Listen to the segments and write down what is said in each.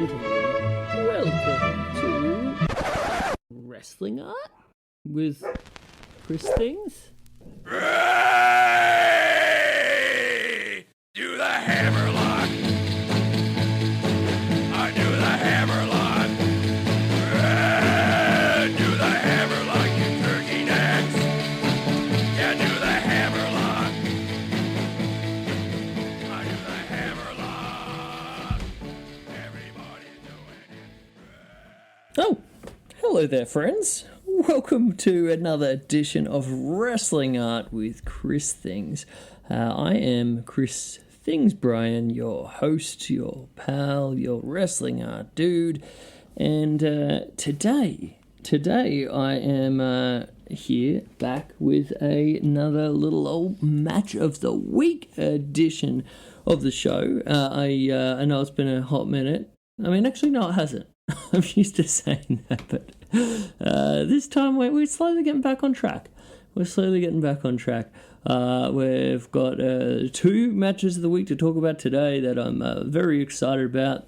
gentlemen, welcome to Wrestling Art with Chris Things. Ray! Do the hammerlock! I do the hammerlock! Ray! Do the hammerlock, you turkey necks! Yeah, do the hammerlock! I do the hammerlock! Everybody's doing it! Oh, hello there, friends. Welcome to another edition of Wrestling Art with Chris Things. I am Chris Things Brian, your host, your pal, your wrestling art dude, and today I am here back with another little old match of the week edition of the show. I know it's been a hot minute. I mean, actually, no, it hasn't. I'm used to saying that, but this time we're slowly getting back on track. We've got two matches of the week to talk about today that I'm very excited about.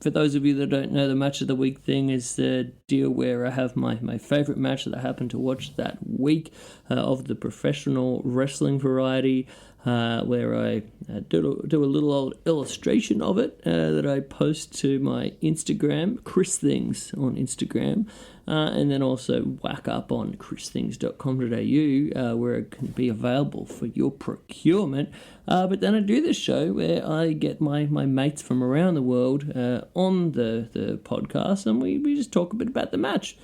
For those of you that don't know, the match of the week thing is the deal where I have my favourite match that I happen to watch that week of the professional wrestling variety, where I do a little old illustration of it that I post to my Instagram, Chris Things on Instagram, and then also whack up on christhings.com.au where it can be available for your procurement. But then I do this show where I get my mates from around the world on the podcast, and we just talk a bit about the match.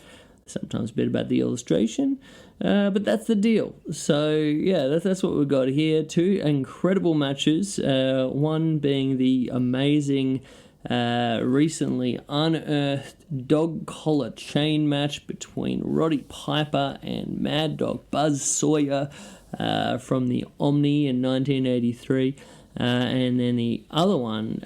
Sometimes a bit about the illustration, but that's the deal. So, yeah, that's what we've got here. Two incredible matches, one being the amazing, recently unearthed dog collar chain match between Roddy Piper and Mad Dog Buzz Sawyer from the Omni in 1983. And then the other one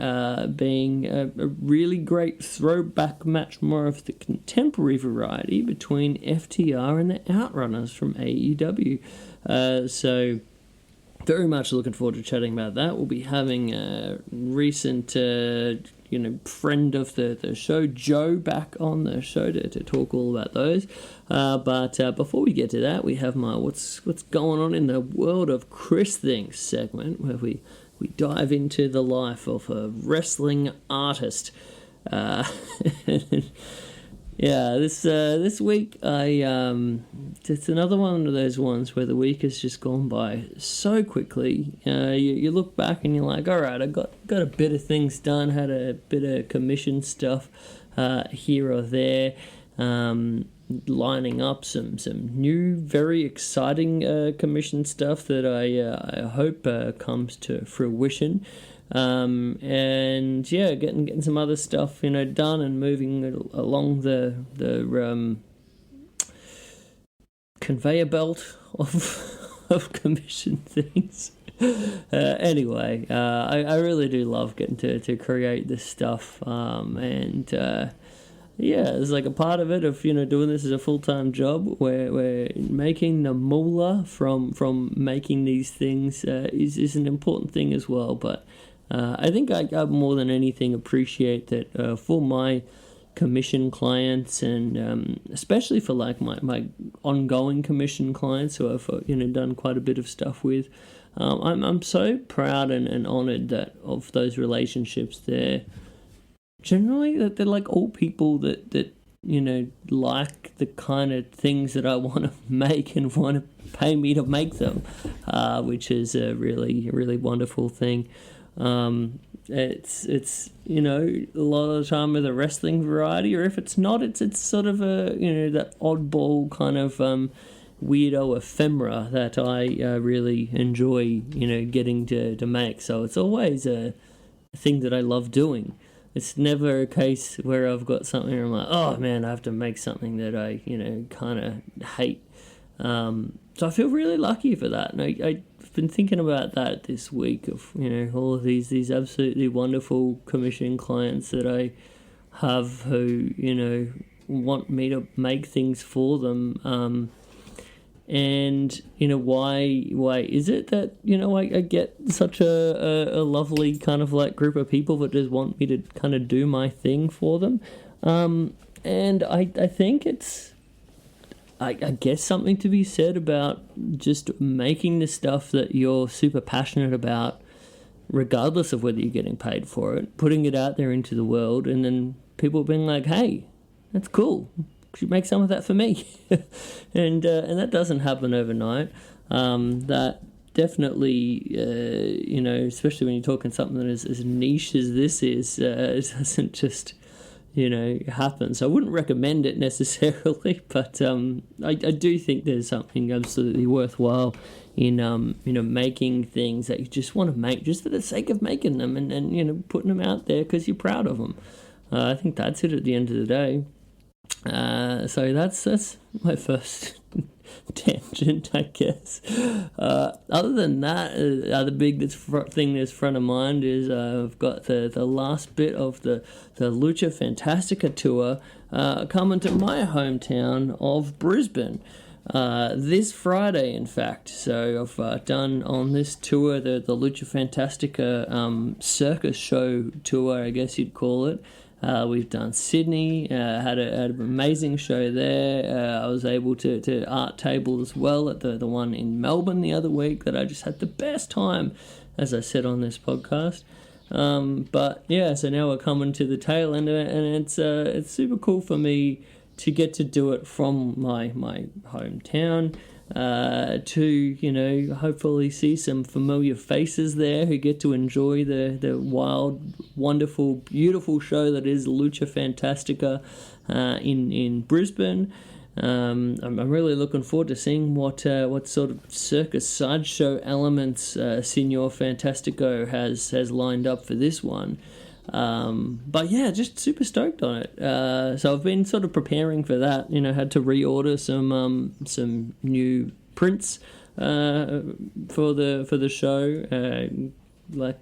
being a really great throwback match, more of the contemporary variety, between FTR and the Outrunners from AEW. So very much looking forward to chatting about that. We'll be having a recent friend of the show, Joe, back on the show to talk all about those. But before we get to that, we have my what's going on in the world of Chris Things segment, where we dive into the life of a wrestling artist. This week it's another one of those ones where the week has just gone by so quickly. You look back and you're like, all right, I got a bit of things done, had a bit of commission stuff here or there. Lining up some new, very exciting commission stuff that I hope comes to fruition. And yeah, getting some other stuff done and moving along the conveyor belt of commission things. Anyway, I really do love getting to create this stuff, and yeah, it's like a part of it of doing this as a full-time job where making the moolah from making these things is an important thing as well. But I think I more than anything appreciate that for my commission clients, and especially for like my ongoing commission clients who I've done quite a bit of stuff with. I'm so proud and honoured that of those relationships there. Generally, that they're like all people that like the kind of things that I want to make and want to pay me to make them, which is a really wonderful thing. It's a lot of the time with a wrestling variety, or if it's not, it's sort of a that oddball kind of weirdo ephemera that I really enjoy getting to make. So it's always a thing that I love doing. It's never a case where I've got something where I'm like, oh man, I have to make something that I, kind of hate. So I feel really lucky for that. And I've been thinking about that this week of, all of these absolutely wonderful commission clients that I have who, want me to make things for them. And why is it that I get such a lovely kind of like group of people that just want me to kind of do my thing for them, and I think it's I guess something to be said about just making the stuff that you're super passionate about, regardless of whether you're getting paid for it, putting it out there into the world, and then people being like, hey, that's cool, could you make some of that for me? and that doesn't happen overnight. That definitely, especially when you're talking something that is as niche as this is, it doesn't just happen. So I wouldn't recommend it necessarily, but I do think there's something absolutely worthwhile in making things that you just want to make just for the sake of making them, and putting them out there because you're proud of them. I think that's it at the end of the day. So that's my first tangent, I guess. Other than that, other big thing that's front of mind is I've got the last bit of the Lucha Fantastica tour coming to my hometown of Brisbane this Friday, in fact. So I've done on this tour the Lucha Fantastica circus show tour, I guess you'd call it. We've done Sydney, had an amazing show there. I was able to art table as well at the one in Melbourne the other week that I just had the best time, as I said on this podcast. But yeah, so now we're coming to the tail end of it, and it's super cool for me to get to do it from my hometown. To hopefully see some familiar faces there who get to enjoy the wild, wonderful, beautiful show that is Lucha Fantastica in Brisbane. I'm really looking forward to seeing what sort of circus sideshow elements Signor Fantastico has lined up for this one. But yeah, just super stoked on it. So I've been sort of preparing for that. Had to reorder some new prints for the show. I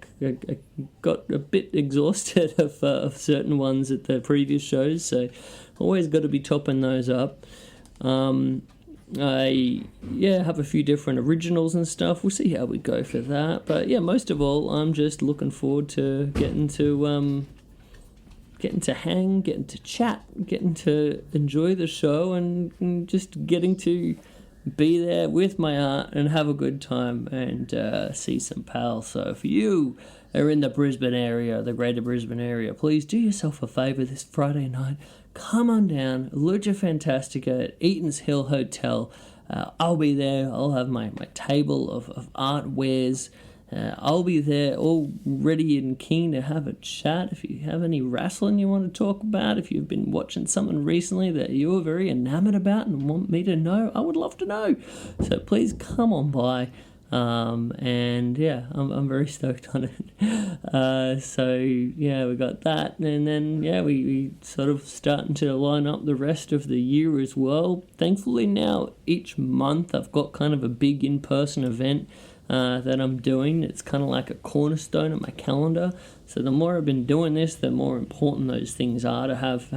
got a bit exhausted of certain ones at the previous shows, so always got to be topping those up. I have a few different originals and stuff. We'll see how we go for that. But yeah, most of all, I'm just looking forward to getting to hang, getting to chat, getting to enjoy the show, and just getting to be there with my art and have a good time and see some pals. So if you are in the Brisbane area, the greater Brisbane area, please do yourself a favour this Friday night. Come on down, Lucha Fantastica at Eaton's Hill Hotel. I'll be there. I'll have my table of art wares. I'll be there all ready and keen to have a chat. If you have any wrestling you want to talk about, if you've been watching something recently that you're very enamored about and want me to know, I would love to know. So please come on by. And yeah, I'm very stoked on it. So yeah, we got that, and then yeah, we sort of starting to line up the rest of the year as well. Thankfully now each month I've got kind of a big in-person event that I'm doing. It's kind of like a cornerstone of my calendar. So the more I've been doing this, the more important those things are to have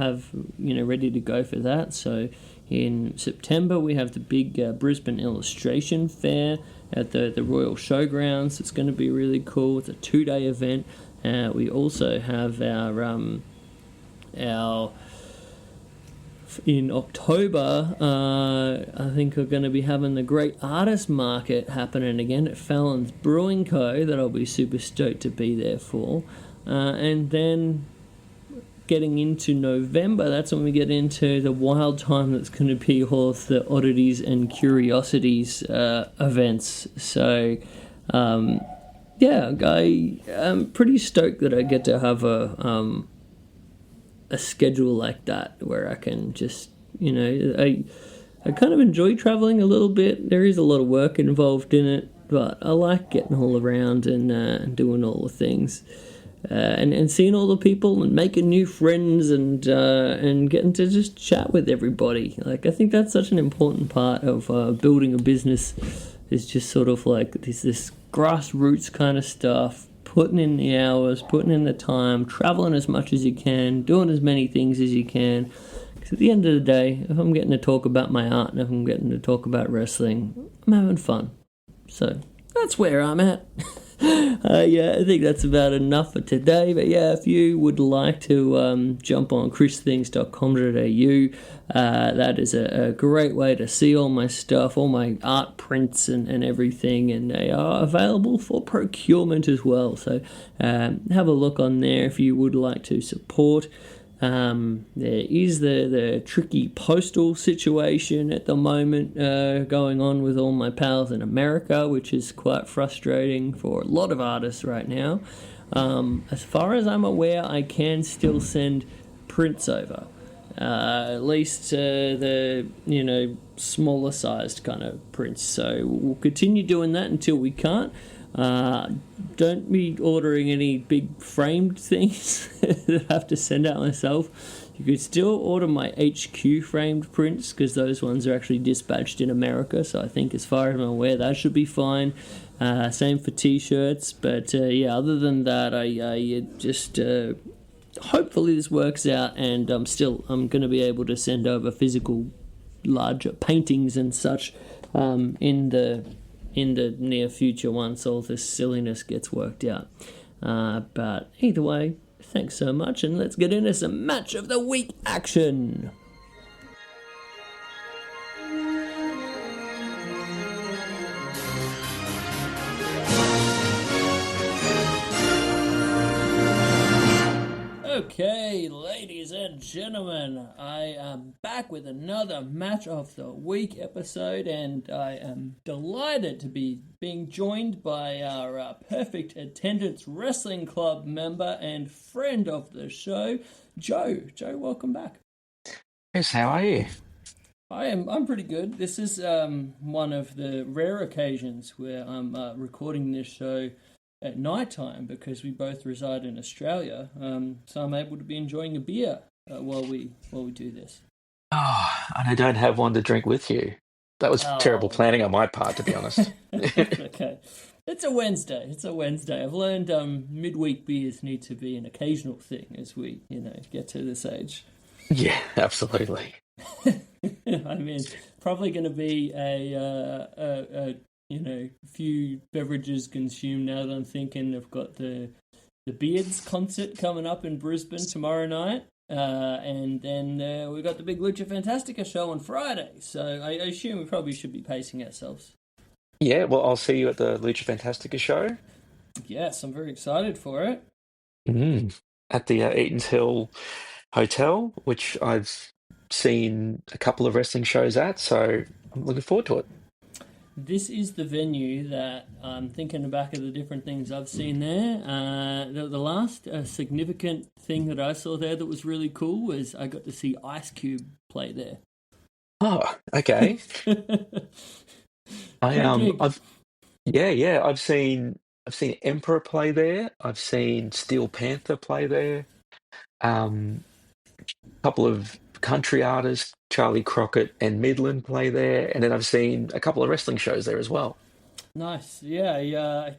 ready to go for that. So in September we have the big Brisbane Illustration Fair at the Royal Showgrounds. It's going to be really cool. It's a 2-day event. We also have our in October, I think we're going to be having the Great Artist Market happening again at Fallon's Brewing Co. that I'll be super stoked to be there for. And then getting into November, that's when we get into the wild time that's going to be all of the oddities and curiosities events. So yeah, I'm pretty stoked that I get to have a schedule like that where I can just, I kind of enjoy traveling a little bit. There is a lot of work involved in it, but I like getting all around and doing all the things. And seeing all the people and making new friends and getting to just chat with everybody. Like, I think that's such an important part of building a business, is just sort of like this grassroots kind of stuff, putting in the hours, putting in the time, traveling as much as you can, doing as many things as you can, Because at the end of the day, if I'm getting to talk about my art and if I'm getting to talk about wrestling, I'm having fun. So that's where I'm at. I think that's about enough for today. But yeah, if you would like to jump on christhings.com.au, that is a great way to see all my stuff, all my art prints and everything, and they are available for procurement as well. So have a look on there if you would like to support. There is the tricky postal situation at the moment going on with all my pals in America, which is quite frustrating for a lot of artists right now. As far as I'm aware, I can still send prints over. At least the smaller sized kind of prints. So we'll continue doing that until we can't. Don't be ordering any big framed things that I have to send out myself. You could still order my HQ framed prints because those ones are actually dispatched in America. So I think as far as I'm aware, that should be fine. Same for t-shirts. But other than that, I just hopefully this works out, and I'm going to be able to send over physical larger paintings and such in the near future once all this silliness gets worked out. But either way, thanks so much, and let's get into some Match of the Week action. Okay, ladies and gentlemen, I am back with another Match of the Week episode, and I am delighted to be being joined by our Perfect Attendance Wrestling Club member and friend of the show, Joe. Joe, welcome back. Yes, how are you? I'm pretty good. This is one of the rare occasions where I'm recording this show at night time because we both reside in Australia, so I'm able to be enjoying a beer while we do this. Oh, and I don't have one to drink with you. That was terrible planning on my part, to be honest. Okay, it's a Wednesday. I've learned midweek beers need to be an occasional thing as we get to this age. Yeah, absolutely. I mean, probably going to be a few beverages consumed now that I'm thinking I've got the Beards concert coming up in Brisbane tomorrow night, and then we've got the big Lucha Fantastica show on Friday, so I assume we probably should be pacing ourselves. Yeah, well, I'll see you at the Lucha Fantastica show. Yes, I'm very excited for it. At the Eaton's Hill Hotel, which I've seen a couple of wrestling shows at, so I'm looking forward to it. This is the venue that I'm thinking back of the different things I've seen there. The last significant thing that I saw there that was really cool was I got to see Ice Cube play there. Oh, okay. I've seen Emperor play there. I've seen Steel Panther play there. A couple of country artists, Charlie Crockett and Midland, play there, and then I've seen a couple of wrestling shows there as well. Nice, yeah.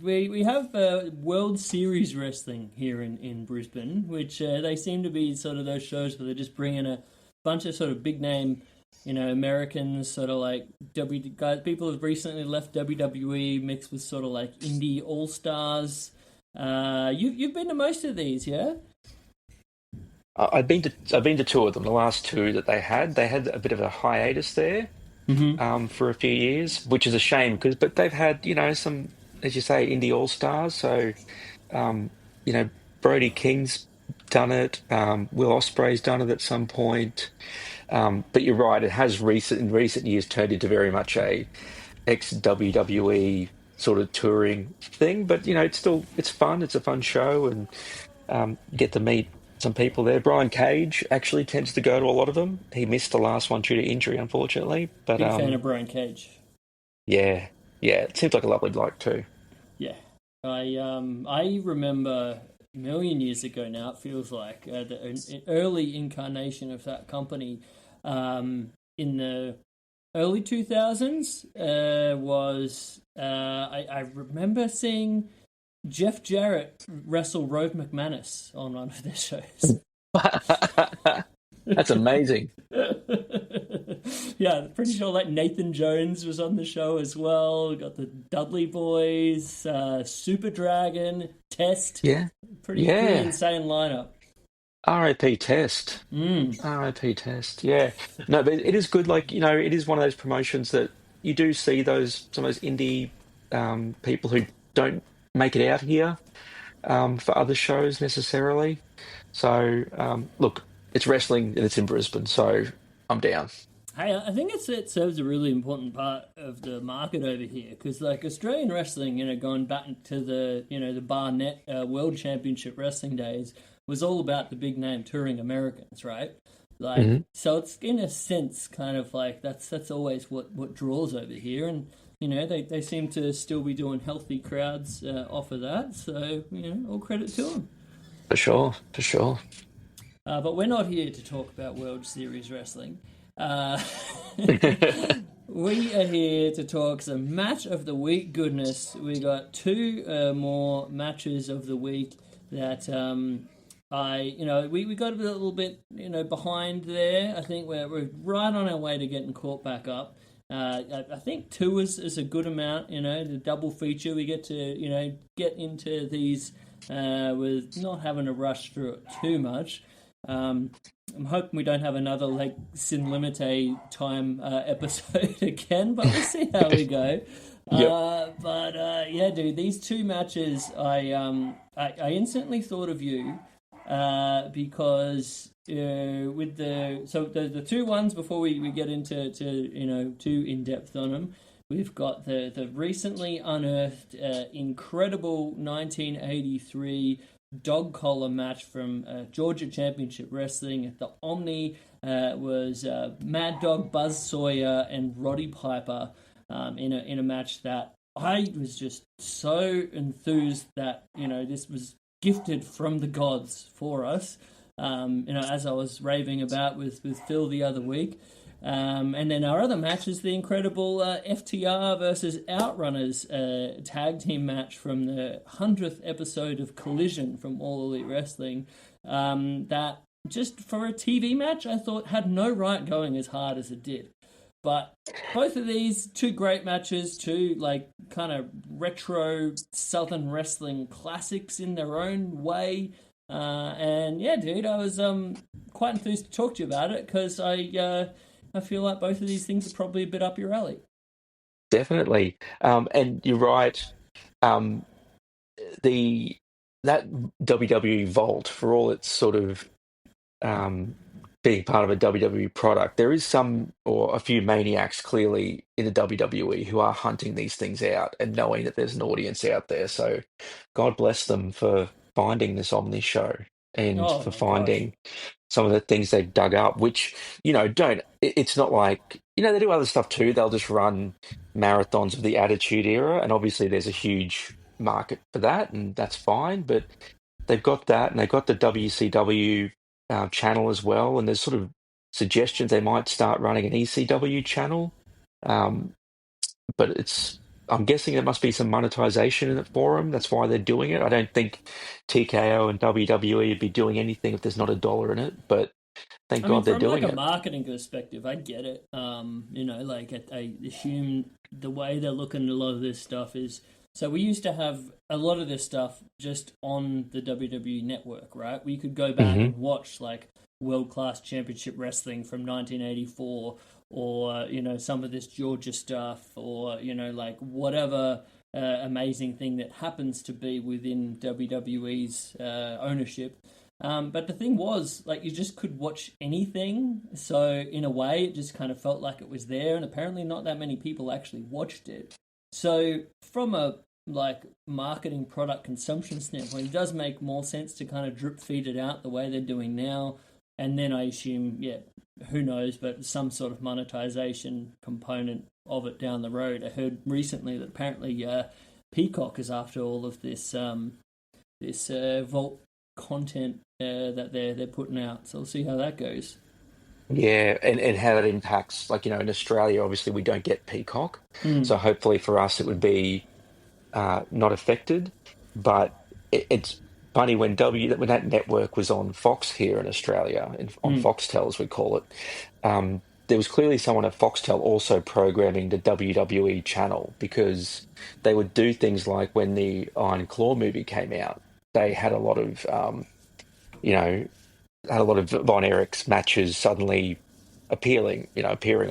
We have World Series wrestling here in Brisbane, which they seem to be sort of those shows where they just bring in a bunch of sort of big name, Americans, sort of like guys. People have recently left WWE, mixed with sort of like indie all stars. You've been to most of these, yeah? I've been to two of them. The last two that they had a bit of a hiatus there, for a few years, which is a shame but they've had some, as you say, indie all stars. So, Brody King's done it. Will Ospreay's done it at some point. But you're right, it has in recent years turned into very much a ex-WWE sort of touring thing. But it's fun. It's a fun show, and get to meet some people there. Brian Cage actually tends to go to a lot of them. He missed the last one due to injury, unfortunately. But big fan of Brian Cage. Yeah, it seems like a lovely bloke too. Yeah, I remember a million years ago now. It feels like the early incarnation of that company in the early 2000s was I remember seeing Jeff Jarrett wrestle Rove McManus on one of their shows. That's amazing. Yeah, pretty sure like Nathan Jones was on the show as well. We got the Dudley Boys, Super Dragon, Test. Yeah. Pretty Yeah. insane lineup. RIP Test. Mm. RIP Test. Yeah. No, but it is good. Like, it is one of those promotions that you do see some of those indie people who don't make it out here for other shows necessarily. So, look, it's wrestling and it's in Brisbane, so I'm down. Hey, I think it serves a really important part of the market over here because, like, Australian wrestling, going back to the Barnett World Championship Wrestling days, was all about the big name touring Americans, right? Like, Hmm. so it's in a sense kind of like that's always what draws over here, and they seem to still be doing healthy crowds off of that. So all credit to them. For sure, for sure. But we're not here to talk about World Series wrestling. Uh, we are here to talk some match of the week goodness. We got two more matches of the week that we got a little bit behind there. I think we're right on our way to getting caught back up. I think two is a good amount. The double feature we get to get into these with not having to rush through it too much. I'm hoping we don't have another like Sin Limite time episode again, but we'll see how we go. Yep. Yeah, dude, these two matches, I instantly thought of you because with the two ones before we get into too in depth on them. We've got the recently unearthed, incredible 1983 dog collar match from Georgia Championship Wrestling at the Omni. Was Mad Dog Buzz Sawyer and Roddy Piper in a match that I was just so enthused that this was gifted from the gods for us. As I was raving about with Phil the other week. And then our other match is the incredible FTR versus Outrunners tag team match from the 100th episode of Collision from All Elite Wrestling. That just for a TV match, I thought had no right going as hard as it did. But both of these, two great matches, two like kind of retro Southern wrestling classics in their own way. And yeah, dude, I was quite enthused to talk to you about it because I feel like both of these things are probably a bit up your alley. Definitely. And you're right. Um, the that WWE Vault, for all its sort of um, being part of a WWE product, there is some or a few maniacs clearly in the WWE who are hunting these things out and knowing that there's an audience out there. So God bless them for finding this Omni show and Oh for my gosh. finding some of the things they've dug up, which, don't, it's not like, they do other stuff too. They'll just run marathons of the Attitude Era. And obviously there's a huge market for that, and that's fine. But they've got that, and they've got the WCW channel as well. And there's sort of suggestions they might start running an ECW channel. Um, but I'm guessing there must be some monetization in it for them. That's why they're doing it. I don't think TKO and WWE would be doing anything if there's not a dollar in it, but thank I mean, God they're from like doing a it. marketing perspective, I get it. Like I assume the way they're looking at a lot of this stuff is so we used to have a lot of this stuff just on the WWE network, right? We could go back Hmm. and watch like World Class Championship Wrestling from 1984 or some of this Georgia stuff or like whatever amazing thing that happens to be within WWE's ownership. But the thing was, like, you just could watch anything. So in a way, it just kind of felt like it was there, and apparently not that many people actually watched it. So from a like marketing product consumption standpoint, it does make more sense to kind of drip feed it out the way they're doing now. And then I assume, yeah, who knows, but some sort of monetization component of it down the road. I heard recently that apparently Peacock is after all of this Vault content that they're putting out. So we'll see how that goes. Yeah, and how that impacts, like, in Australia, obviously we don't get Peacock. Mm. So hopefully for us it would be not affected. But funny when that network was on Fox here in Australia, on Mm. Foxtel as we call it. There was clearly someone at Foxtel also programming the WWE channel because they would do things like when the Iron Claw movie came out, they had a lot of you know had a lot of Von Erich's matches suddenly appearing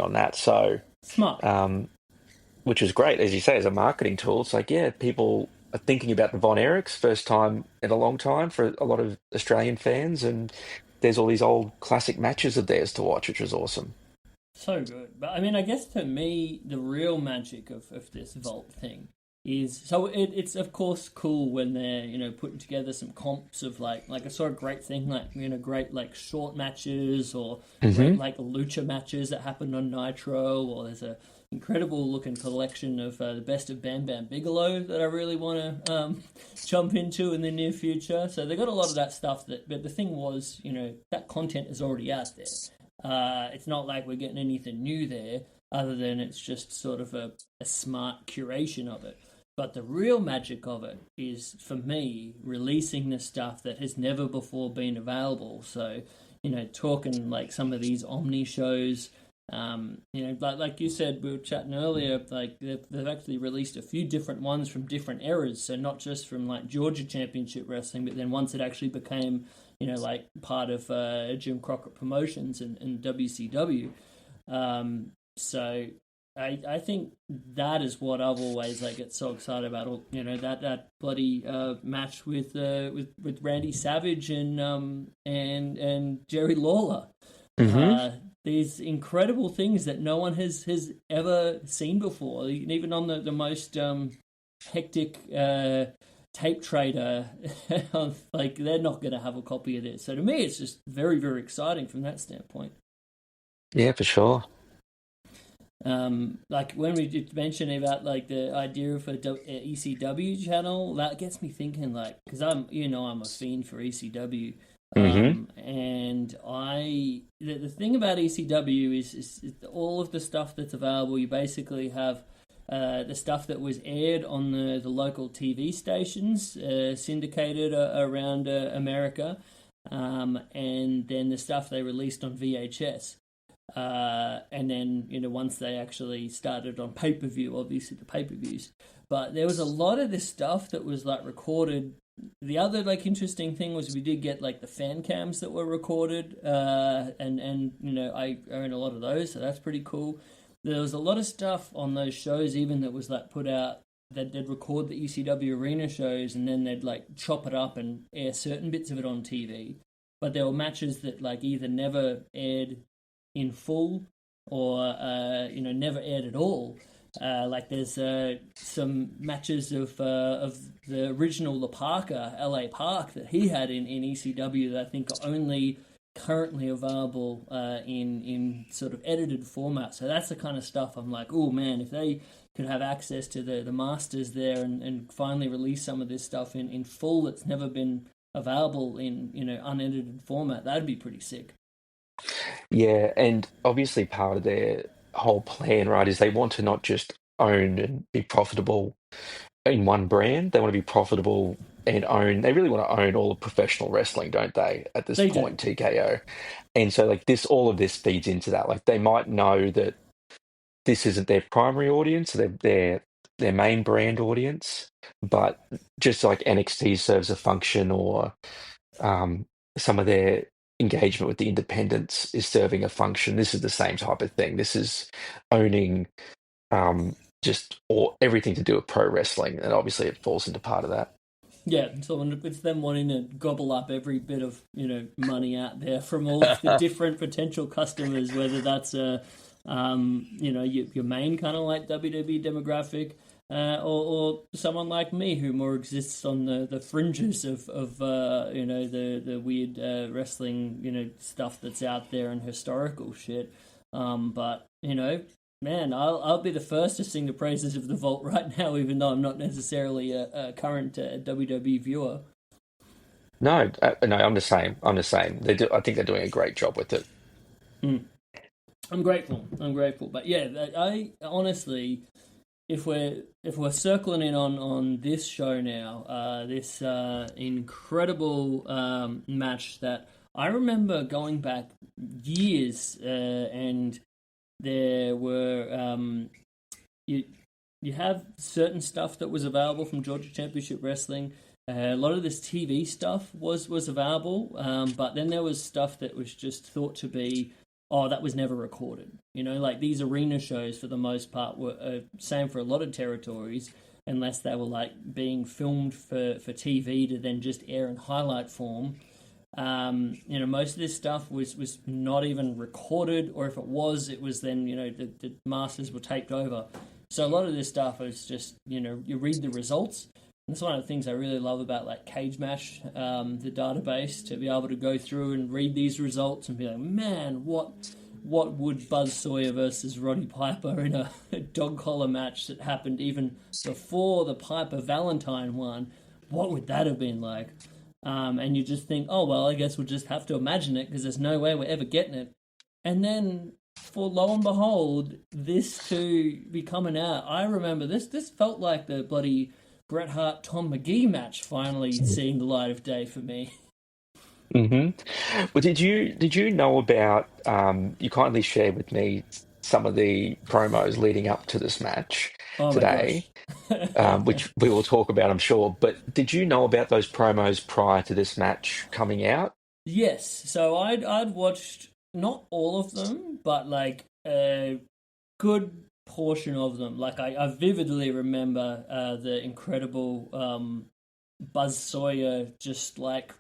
on that. So. Smart. Um, which is great, as you say, as a marketing tool. It's like, yeah, people are thinking about the Von Erichs first time in a long time for a lot of Australian fans, and there's all these old classic matches of theirs to watch, which was awesome. So good. But I mean, I guess to me, the real magic of this Vault thing is so it's of course cool when they're putting together some comps of like a sort of great thing like great like short matches or great Hmm. like lucha matches that happened on Nitro, or there's a incredible looking collection of the best of Bam Bam Bigelow that I really want to jump into in the near future. So they got a lot of that stuff but the thing was, that content is already out there. It's not like we're getting anything new there, other than it's just sort of a smart curation of it. But the real magic of it is, for me, releasing the stuff that has never before been available. So, talking like some of these Omni shows, like you said, we were chatting earlier, like they've actually released a few different ones from different eras. So not just from like Georgia Championship Wrestling, but then once it actually became like part of Jim Crockett Promotions and WCW. So I think that is what I've always like get so excited about. That bloody match with Randy Savage and Jerry Lawler. Hmm. These incredible things that no one has ever seen before, even on the most hectic tape trader. Like they're not going to have a copy of this. So to me, it's just very, very exciting from that standpoint. Yeah, for sure. Like when we did mention about like the idea of a ECW channel, that gets me thinking. Like, because I'm a fiend for ECW. Hmm. And the thing about ECW is all of the stuff that's available. You basically have the stuff that was aired on the local TV stations, syndicated around America, and then the stuff they released on VHS. And then once they actually started on pay per view, obviously the pay per views. But there was a lot of this stuff that was like recorded. The other like interesting thing was we did get like the fan cams that were recorded, and I own a lot of those, so that's pretty cool. There was a lot of stuff on those shows even that was like put out that they'd record the ECW arena shows and then they'd like chop it up and air certain bits of it on TV. But there were matches that like either never aired in full or never aired at all. Like there's some matches of the original La Parka, LA Park, that he had in ECW that I think are only currently available in sort of edited format. So that's the kind of stuff I'm like, oh man, if they could have access to the masters there and finally release some of this stuff in full that's never been available in unedited format, that'd be pretty sick. Yeah, and obviously part of their whole plan, right, is they want to not just own and be profitable in one brand. They want to be profitable and own. They really want to own all of professional wrestling, don't they? At this They do. point, TKO, and so like this, all of this feeds into that. Like they might know that this isn't their primary audience, their main brand audience, but just like NXT serves a function, or um, some of their engagement with the independents is serving a function. This is the same type of thing. This is owning just or everything to do with pro wrestling, and obviously it falls into part of that. Yeah, so it's them wanting to gobble up every bit of money out there from all of the different potential customers, whether that's your main kind of like WWE demographic, or someone like me who more exists on the fringes of the weird wrestling stuff that's out there and historical shit. But man, I'll be the first to sing the praises of the Vault right now, even though I'm not necessarily a current WWE viewer. No, no, I'm the same. I'm the same. They do. I think they're doing a great job with it. Mm. I'm grateful. But yeah, I honestly if we're circling in on this show now, this incredible match that I remember going back years, and there were you you have certain stuff that was available from Georgia Championship Wrestling. A lot of this TV stuff was available, but then there was stuff that was just thought to be, oh, that was never recorded. You know, like these arena shows for the most part were same for a lot of territories, unless they were like being filmed for TV to then just air in highlight form. You know, most of this stuff was not even recorded, or if it was then, you know, the masters were taped over. So a lot of this stuff is just, you know, you read the results. And that's one of the things I really love about like Cage Match, the database, to be able to go through and read these results and be like, man, what would Buzz Sawyer versus Roddy Piper in a dog collar match that happened even before the Piper Valentine one? What would that have been like? And you just think, oh, well, I guess we'll just have to imagine it because there's no way we're ever getting it. And then, for lo and behold, this to be coming out. I remember this felt like the bloody Bret Hart Tom McGee match finally seeing the light of day for me. Hmm. Well, did you know about? You kindly shared with me some of the promos leading up to this match Oh my today, gosh. which we will talk about, I'm sure. But did you know about those promos prior to this match coming out? Yes, so I'd watched not all of them, but like a good portion of them. Like I vividly remember the incredible Buzz Sawyer just like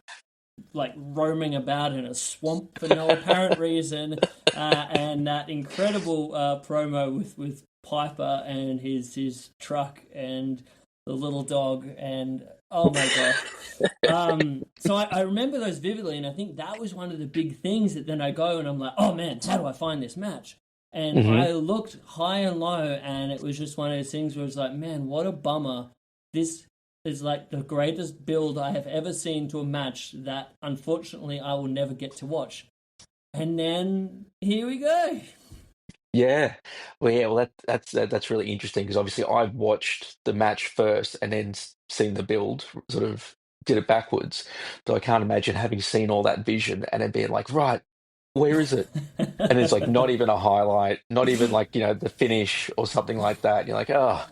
roaming about in a swamp for no apparent reason, and that incredible promo with Piper and his truck and the little dog, and oh my gosh. So I remember those vividly, and I think that was one of the big things that then I go and I'm like, oh man, how do I find this match? And Hmm. I looked high and low, and it was just one of those things where it was like, man, what a bummer. This is like the greatest build I have ever seen to a match that unfortunately I will never get to watch. And then here we go. Yeah, well, that's really interesting because obviously I've watched the match first and then seen the build, sort of did it backwards. So I can't imagine having seen all that vision and then being like, right, where is it? And it's like not even a highlight, not even like, the finish or something like that. You're like, oh,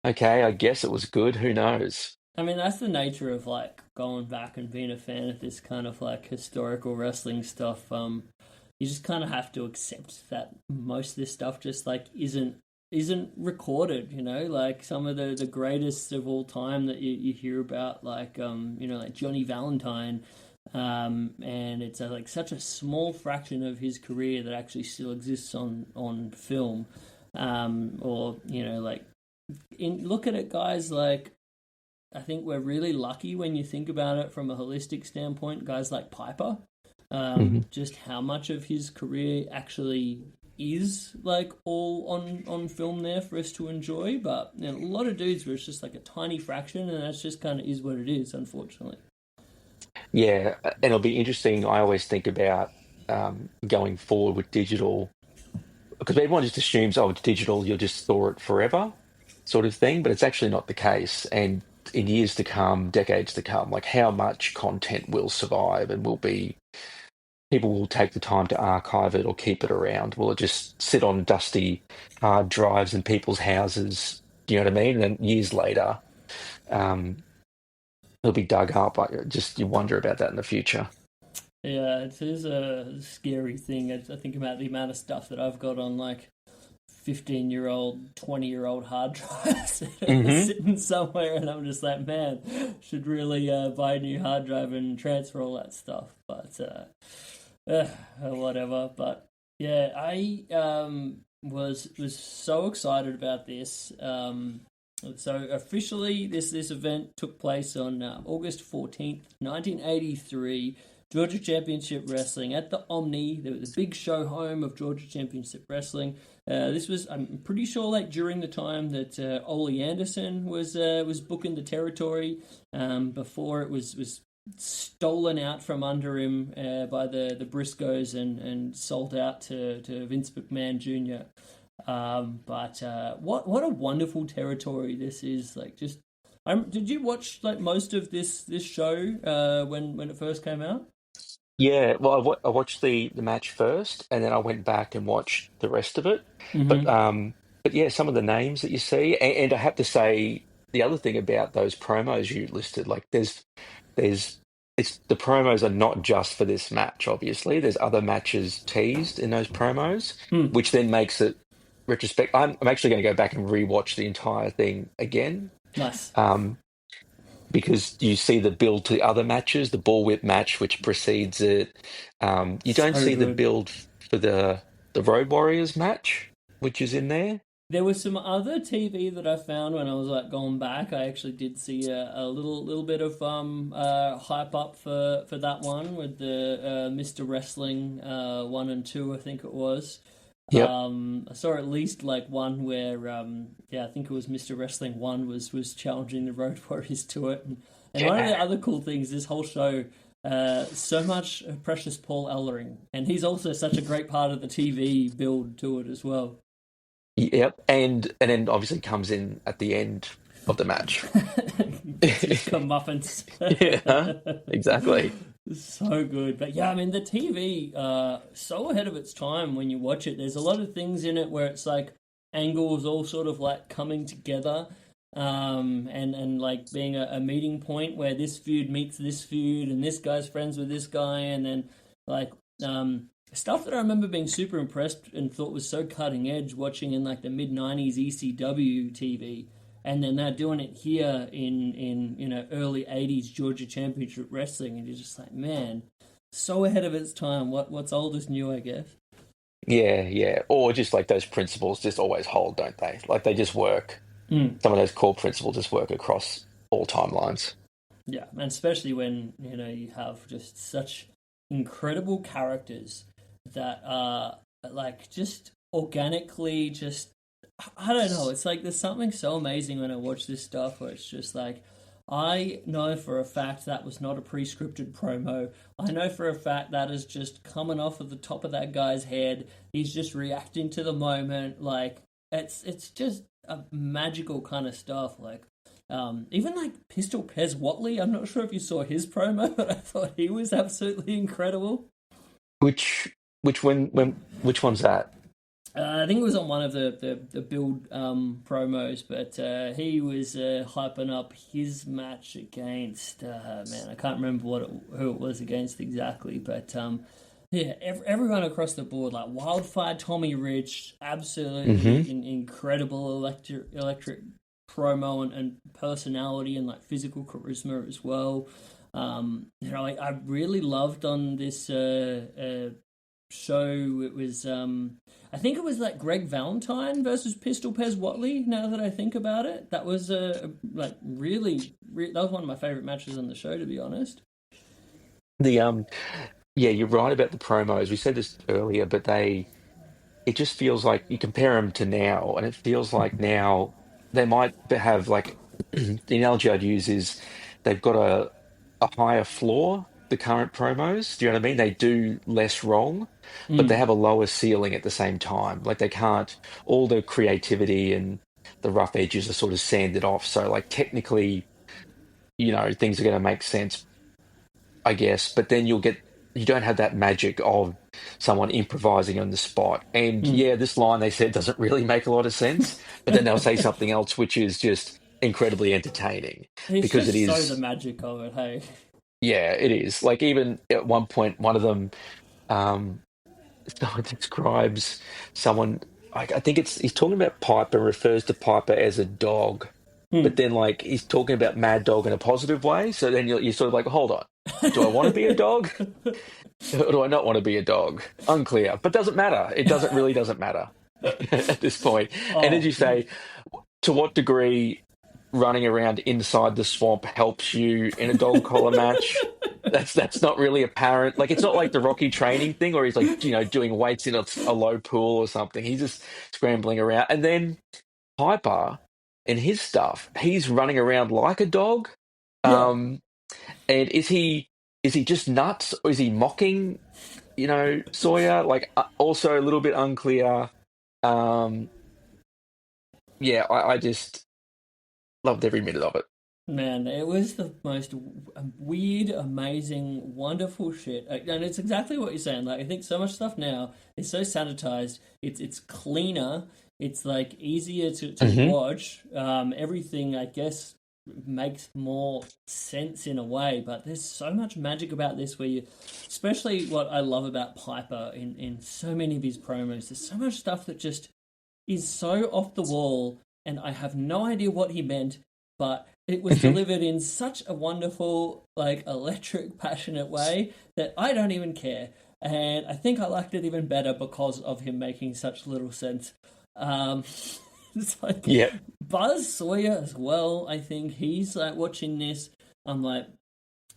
okay, I guess it was good. Who knows? I mean, that's the nature of like going back and being a fan of this kind of like historical wrestling stuff. You just kind of have to accept that most of this stuff just like isn't recorded. You know, like some of the greatest of all time that you hear about, like you know, like Johnny Valentine. And it's like such a small fraction of his career that actually still exists on film. Or you know, like look at it, guys. Like I think we're really lucky when you think about it from a holistic standpoint. Guys like Piper, Hmm. just how much of his career actually is like all on film there for us to enjoy. But you know, a lot of dudes where it's just like a tiny fraction, and that's just kind of is what it is, unfortunately. Yeah, and it'll be interesting. I always think about going forward with digital because everyone just assumes, oh, it's digital, you'll just store it forever, sort of thing. But it's actually not the case. And in years to come, decades to come, like how much content will survive and will be, people will take the time to archive it or keep it around. Will it just sit on dusty hard drives in people's houses? Do you know what I mean? And then years later, um, it'll be dug up. You wonder about that in the future. Yeah, it is a scary thing. I think about the amount of stuff that I've got on like 15-year-old, 20-year-old hard drives Hmm. sitting somewhere, and I'm just like, man, should really buy a new hard drive and transfer all that stuff. But whatever. But yeah, I was so excited about this. So officially, this event took place on August 14th, 1983. Georgia Championship Wrestling at the Omni, the big show home of Georgia Championship Wrestling. This was, I'm pretty sure, like during the time that Ole Anderson was booking the territory, before it was stolen out from under him by the Briscoes and sold out to Vince McMahon Jr. But what a wonderful territory this is. Like, just did you watch like most of this show when it first came out? Yeah, well, I watched the match first, and then I went back and watched the rest of it. But Mm-hmm. um, but yeah, some of the names that you see, and I have to say the other thing about those promos you listed, like there's it's the promos are not just for this match. Obviously, there's other matches teased in those promos, Hmm. which then makes it retrospect. I'm actually going to go back and rewatch the entire thing again. Nice. Um, because you see the build to the other matches, the ball whip match which precedes it. You don't So see the good. build for the Road Warriors match, which is in there. There was some other TV that I found when I was like going back. I actually did see a little bit of hype up for that one with the Mr. Wrestling 1 and 2, I think it was. Yep. I saw at least like one where yeah, I think it was Mr. Wrestling 1 was challenging the Road Warriors to it. And one of the Yeah. other cool things this whole show, so much precious Paul Ellering, and he's also such a great part of the TV build to it as well. Yep. And then obviously comes in at the end of the match. Gets his comeuppance. Yeah, exactly. So good. But yeah, I mean, the TV, so ahead of its time when you watch it. There's a lot of things in it where it's like angles all sort of like coming together, and like being a meeting point where this feud meets this feud, and this guy's friends with this guy, and then like, stuff that I remember being super impressed and thought was so cutting edge watching in like the mid '90s ECW TV, and then they're doing it here in early '80s Georgia Championship Wrestling, and you're just like, man, so ahead of its time. What's old is new, I guess. Yeah, yeah. Or just like those principles just always hold, don't they? Like they just work. Mm. Some of those core principles just work across all timelines. Yeah, and especially when you have just such incredible characters that are like just organically just, I don't know. It's like there's something so amazing when I watch this stuff where it's just like, I know for a fact that was not a pre-scripted promo. I know for a fact that is just coming off of the top of that guy's head. He's just reacting to the moment. Like it's just a magical kind of stuff. Like even like Pistol Pez Watley. I'm not sure if you saw his promo, but I thought he was absolutely incredible. Which one's that? I think it was on one of the build promos, but he was hyping up his match against man, I can't remember who it was against exactly, but yeah, everyone across the board, like Wildfire Tommy Rich, absolutely Hmm. incredible electric promo and personality and like physical charisma as well. I really loved on this show. It was I think it was like Greg Valentine versus Pistol Pez Watley. Now that I think about it, that was like that was one of my favorite matches on the show, to be honest. The Yeah, you're right about the promos. We said this earlier, but it just feels like you compare them to now, and it feels like now they might have like the analogy I'd use is they've got a higher floor, the current promos. Do you know what I mean? They do less wrong, but they Mm, have a lower ceiling at the same time. Like they can't, all the creativity and the rough edges are sort of sanded off. So like technically, things are going to make sense, I guess, but then you don't have that magic of someone improvising on the spot. And mm. yeah, this line they said doesn't really make a lot of sense, but then they'll say something else which is just incredibly entertaining It's because it just so the is, magic of it. Hey. yeah, it is. Like even at one point, one of them, um, someone describes someone. I think he's talking about Piper, refers to Piper as a dog, but Mm. then like he's talking about Mad Dog in a positive way. So then you're sort of like, hold on, do I want to be a dog? Or do I not want to be a dog? Unclear, but doesn't matter. It doesn't matter at this point. And as Oh, you say, to what degree running around inside the swamp helps you in a dog collar match? That's not really apparent. Like it's not like the Rocky training thing, or he's like doing weights in a low pool or something. He's just scrambling around, and then Piper and his stuff. He's running around like a dog. yeah. Um, and is he just nuts, or is he mocking, Sawyer? Like also a little bit unclear. Um, yeah, I just loved every minute of it. Man, it was the most weird, amazing, wonderful shit, and it's exactly what you're saying. Like, I think so much stuff now is so sanitized. It's cleaner. It's like easier to Hmm. watch. Everything, I guess, makes more sense in a way. But there's so much magic about this, where you, especially what I love about Piper in so many of his promos. There's so much stuff that just is so off the wall, and I have no idea what he meant, but it was Hmm. delivered in such a wonderful, like, electric, passionate way that I don't even care. And I think I liked it even better because of him making such little sense. Um, it's like Yeah, Buzz Sawyer as well. I think he's like watching this. I'm like,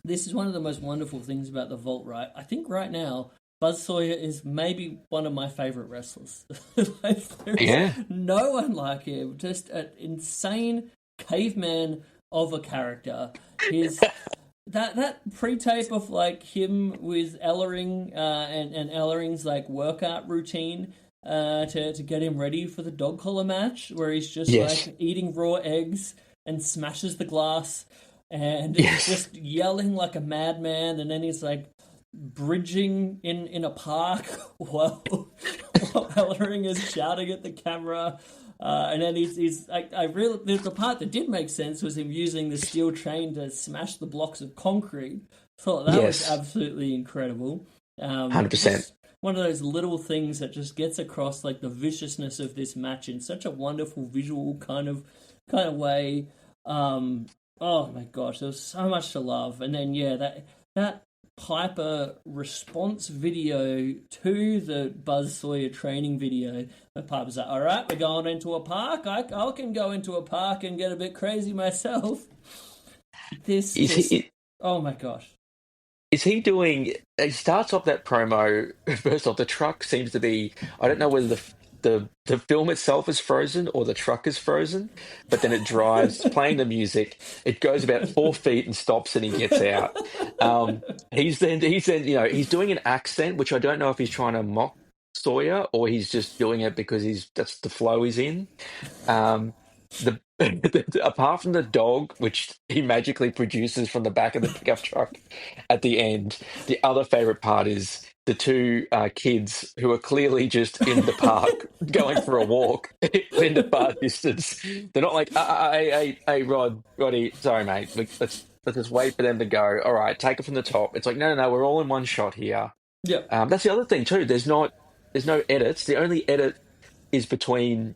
this is one of the most wonderful things about the Vault, right? I think right now, Buzz Sawyer is maybe one of my favorite wrestlers. Like, there's yeah, no one like him. Just an insane caveman of a character. His that pre-tape of like him with Ellering and Ellering's like workout routine to get him ready for the dog collar match, where he's just yes, like eating raw eggs and smashes the glass and he's yes, just yelling like a madman, and then he's like bridging in a park while Ellering is shouting at the camera. And then he's I really, the part that did make sense was him using the steel chain to smash the blocks of concrete. Thought that was yes, absolutely incredible. 100%. Just one of those little things that just gets across like the viciousness of this match in such a wonderful visual kind of way. Oh my gosh, there was so much to love. And then yeah, that Piper response video to the Buzz Sawyer training video. The Piper's like, all right, we're going into a park. I can go into a park and get a bit crazy myself. This Is just, he oh my gosh. is he doing? He starts off that promo. First off, the truck seems to be. I don't know whether the film itself is frozen or the truck is frozen, but then it drives, playing the music. It goes about 4 feet and stops, and he gets out. He's then he's doing an accent, which I don't know if he's trying to mock Sawyer or he's just doing it because that's the flow he's in. Um, the apart from the dog, which he magically produces from the back of the pickup truck at the end, the other favorite part is the two kids who are clearly just in the park going for a walk in the far distance. They're not like, hey, Roddy, sorry, mate, let's just wait for them to go. All right, take it from the top. It's like, no, we're all in one shot here. Yep. That's the other thing too. There's no edits. The only edit is between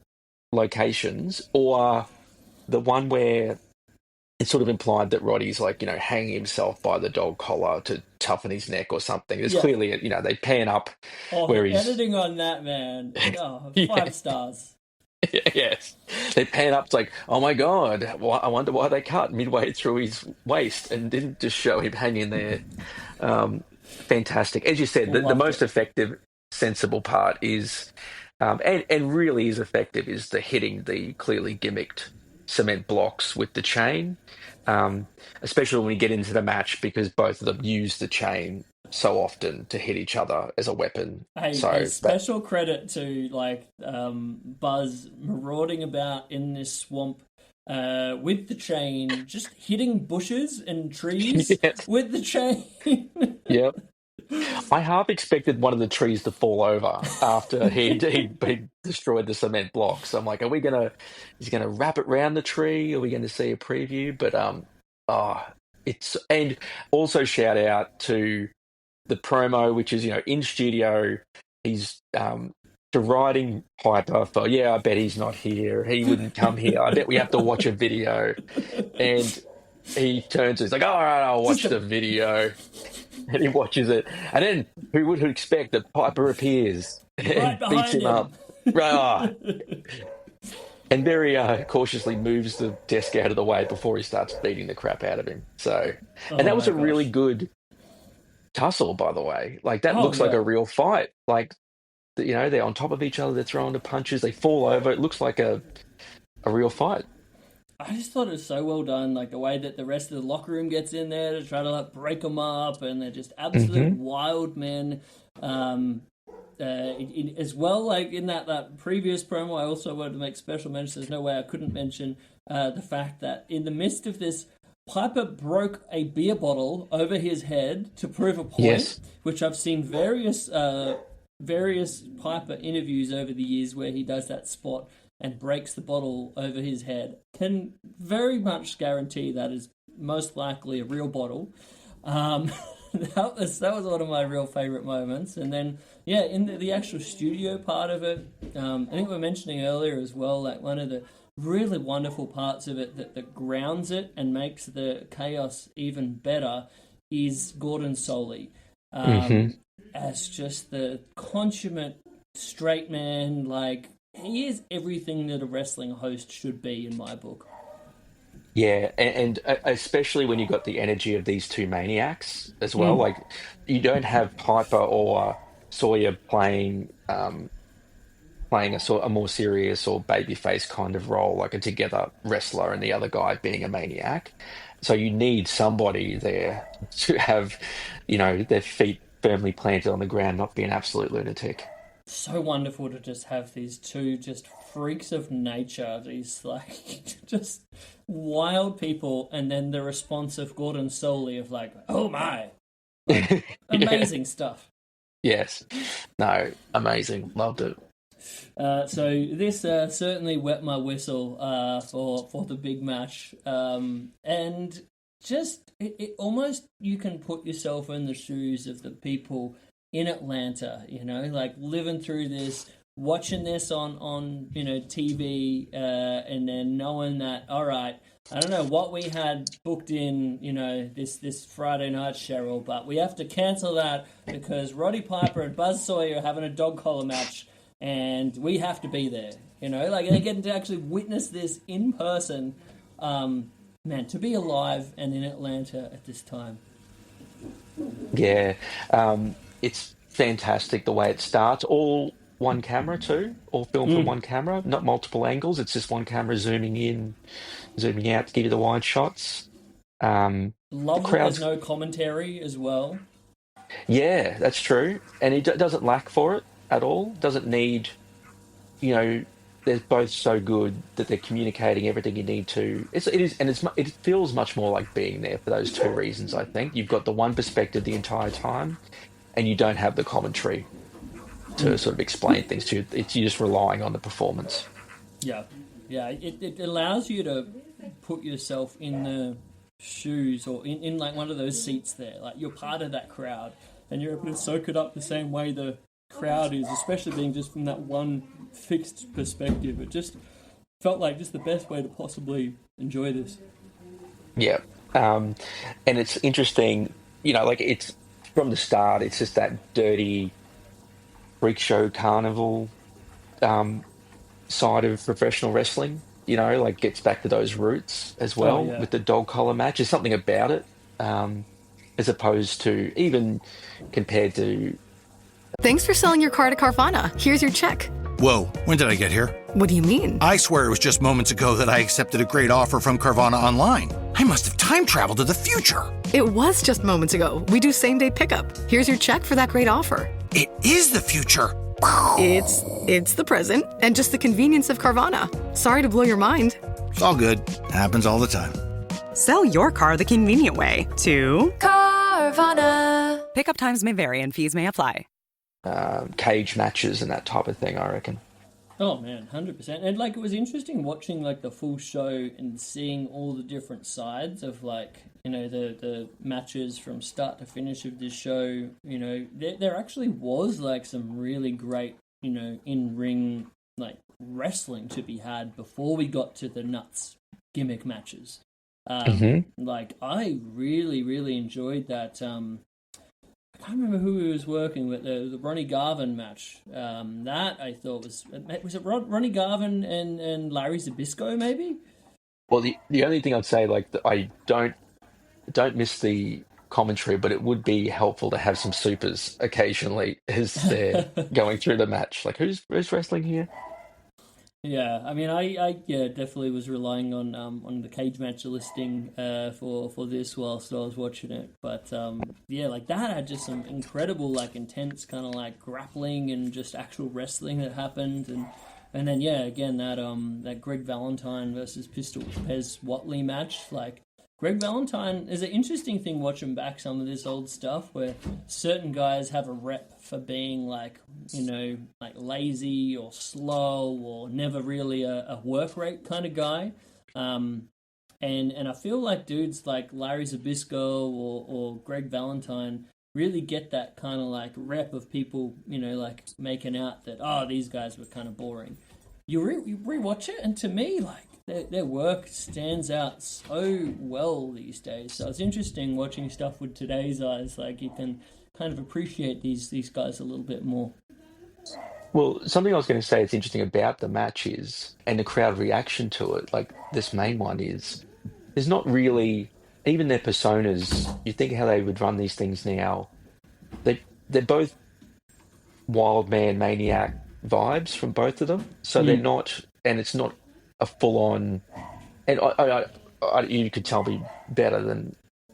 locations or the one where it's sort of implied that Roddy's like, hanging himself by the dog collar to toughen his neck or something. There's Yeah. clearly, they pan up Oh, where the he's, editing on that, man. Oh, yeah, 5 stars. yes. They pan up, it's like, oh my God, I wonder why they cut midway through his waist and didn't just show him hanging there. Fantastic. As you said, the Loved most it. effective, sensible part is, and really is effective, is the hitting the clearly gimmicked cement blocks with the chain, especially when we get into the match because both of them use the chain so often to hit each other as a weapon. A So that, special credit to like Buzz marauding about in this swamp with the chain, just hitting bushes and trees yes, with the chain. yeah. I half expected one of the trees to fall over after he destroyed the cement blocks. I'm like, is he gonna wrap it round the tree? Are we gonna see a preview? But oh, and also shout out to the promo, which is in studio. He's deriding Piper for, yeah, I bet he's not here. He wouldn't come here. I bet we have to watch a video. And he turns, he's like, all right, I'll watch the video. And he watches it. And then who would expect that Piper appears Right and beats behind him him. up? Right, and very cautiously moves the desk out of the way before he starts beating the crap out of him. So, and Oh that was my a really gosh. good tussle, by the way. Like, that Oh looks like yeah. a real fight. Like, they're on top of each other, they're throwing the punches, they fall over. It looks like a real fight. I just thought it was so well done, like the way that the rest of the locker room gets in there to try to like break them up, and they're just absolute Hmm. wild men. Um, as well, like in that previous promo, I also wanted to make special mention. There's no way I couldn't mention the fact that in the midst of this, Piper broke a beer bottle over his head to prove a point, Yes. which I've seen various Piper interviews over the years where he does that spot and breaks the bottle over his head. Can very much guarantee that is most likely a real bottle. That was one of my real favorite moments. And then, yeah, in the actual studio part of it, I think we were mentioning earlier as well, like one of the really wonderful parts of it that grounds it and makes the chaos even better is Gordon Soley. As just the consummate straight man, like, he is everything that a wrestling host should be in my book. Yeah, and especially when you've got the energy of these two maniacs as well. Like, you don't have Piper or Sawyer playing a more serious or babyface kind of role, like a together wrestler, and the other guy being a maniac. So you need somebody there to have, their feet firmly planted on the ground, not be an absolute lunatic. So wonderful to just have these two just freaks of nature, these like just wild people, and then the response of Gordon Soley of like, oh my, amazing stuff. Yes, no, amazing, loved it. So this certainly wet my whistle for the big match, and just it almost, you can put yourself in the shoes of the people in Atlanta, like living through this, watching this on TV, and then knowing that, all right, I don't know what we had booked in, this Friday night, Cheryl, but we have to cancel that because Roddy Piper and Buzz Sawyer are having a dog collar match, and we have to be there. Like they're getting to actually witness this in person. Man, to be alive and in Atlanta at this time. Yeah, it's fantastic the way it starts. All one camera too, all filmed from one camera, not multiple angles. It's just one camera zooming in, zooming out to give you the wide shots. Love that crowds, there's no commentary as well. yeah, that's true, and it doesn't lack for it at all. Doesn't need, they're both so good that they're communicating everything you need to. It feels much more like being there for those two reasons. I think you've got the one perspective the entire time, and you don't have the commentary to sort of explain things to you. You're just relying on the performance. Yeah. It allows you to put yourself in the shoes or in like one of those seats there. Like you're part of that crowd, and you're able to soak it up the same way the crowd is, especially being just from that one fixed perspective. It just felt like just the best way to possibly enjoy this. Yeah, and it's interesting, like it's from the start. It's just that dirty freak show carnival side of professional wrestling. Like gets back to those roots as well with the dog collar match. There's something about it, as opposed to even compared to. Thanks for selling your car to Carvana. Here's your check. Whoa, when did I get here? What do you mean? I swear it was just moments ago that I accepted a great offer from Carvana online. I must have time traveled to the future. It was just moments ago. We do same-day pickup. Here's your check for that great offer. It is the future. It's the present and just the convenience of Carvana. Sorry to blow your mind. It's all good. Happens all the time. Sell your car the convenient way to Carvana. Pickup times may vary and fees may apply. Cage matches and that type of thing, I reckon. Oh man, 100%. And like it was interesting watching like the full show and seeing all the different sides of like, the matches from start to finish of this show. There actually was like some really great, in-ring like wrestling to be had before we got to the nuts gimmick matches. Like I really, really enjoyed that. I can't remember who he was working with, the Ronnie Garvin match. That I thought was it Ronnie Garvin and Larry Zbyszko maybe? Well, the only thing I'd say, like, I don't miss the commentary, but it would be helpful to have some supers occasionally as they're going through the match. Like, who's wrestling here? Yeah, I mean, I yeah, definitely was relying on the cage match listing for this whilst I was watching it. But yeah, like that had just some incredible, like intense kind of like grappling and just actual wrestling that happened, and then yeah, again that Greg Valentine versus Pistol Pez Watley match, like. Greg Valentine is an interesting thing watching back some of this old stuff where certain guys have a rep for being like, like lazy or slow or never really a work rate kind of guy. And I feel like dudes like Larry Zbyszko or Greg Valentine really get that kind of like rep of people, like making out that, oh, these guys were kind of boring. You rewatch it, and to me, like, their work stands out so well these days. So it's interesting watching stuff with today's eyes. Like you can kind of appreciate these guys a little bit more. Well, something I was going to say that's interesting about the match is, and the crowd reaction to it, like this main one is, there's not really, even their personas, you think how they would run these things now, they're both wild man, maniac vibes from both of them. So they're not, and it's not a full on. And you could tell me better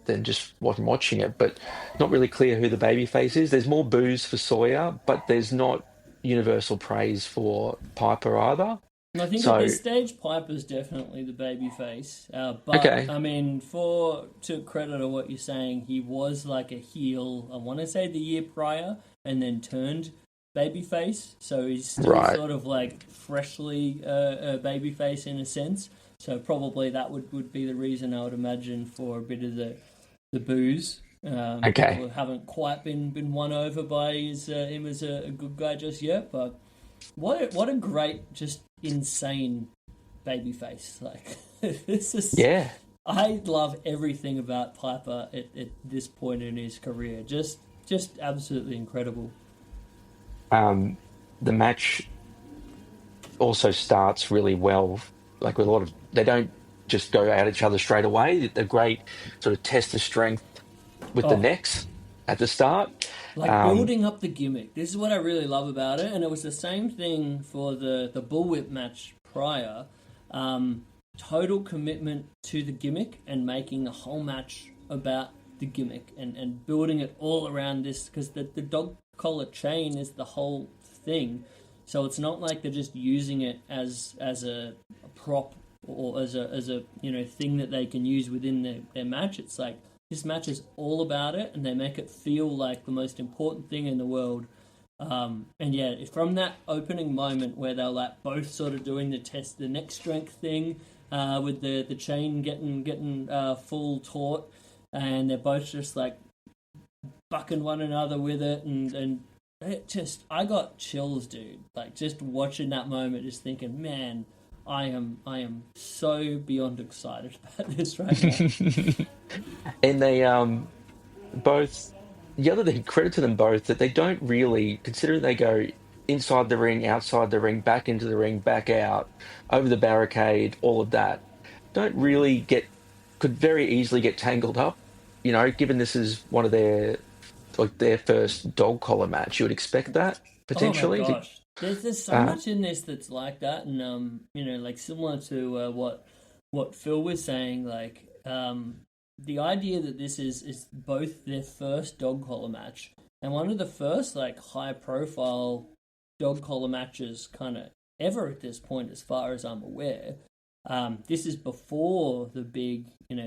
than just watching it, but not really clear who the baby face is. There's more boos for Sawyer, but there's not universal praise for Piper either. I think at this stage, Piper's definitely the baby face. But okay. I mean, to credit of what you're saying, he was like a heel. I want to say the year prior, and then turned babyface, so he's still sort of like freshly a babyface in a sense. So probably that would be the reason, I would imagine, for a bit of the boos. People haven't quite been won over by him as a good guy just yet. But what a great, just insane babyface! Like this is I love everything about Piper at this point in his career. Just absolutely incredible. The match also starts really well, like with a lot of, they don't just go at each other straight away. They're great sort of test of strength with the necks at the start. Like building up the gimmick. This is what I really love about it. And it was the same thing for the bullwhip match prior. Total commitment to the gimmick and making the whole match about the gimmick and building it all around this, because the dog collar chain is the whole thing. So it's not like they're just using it as a prop or as a thing that they can use within their match. It's like this match is all about it, and they make it feel like the most important thing in the world. And yeah, from that opening moment where they're like both sort of doing the neck strength thing with the chain getting full taut, and they're both just like bucking one another with it, and it just, I got chills, dude. Like just watching that moment, just thinking, man, I am so beyond excited about this right now. And they both, the other thing, credit to them both, that they don't really, considering they go inside the ring, outside the ring, back into the ring, back out, over the barricade, all of that, don't really could very easily get tangled up. Given this is one of their first dog collar match, you would expect that potentially. Oh my gosh, there's so much in this that's like that, and like similar to what Phil was saying, like the idea that this is both their first dog collar match and one of the first like high profile dog collar matches kind of ever at this point, as far as I'm aware. This is before the big,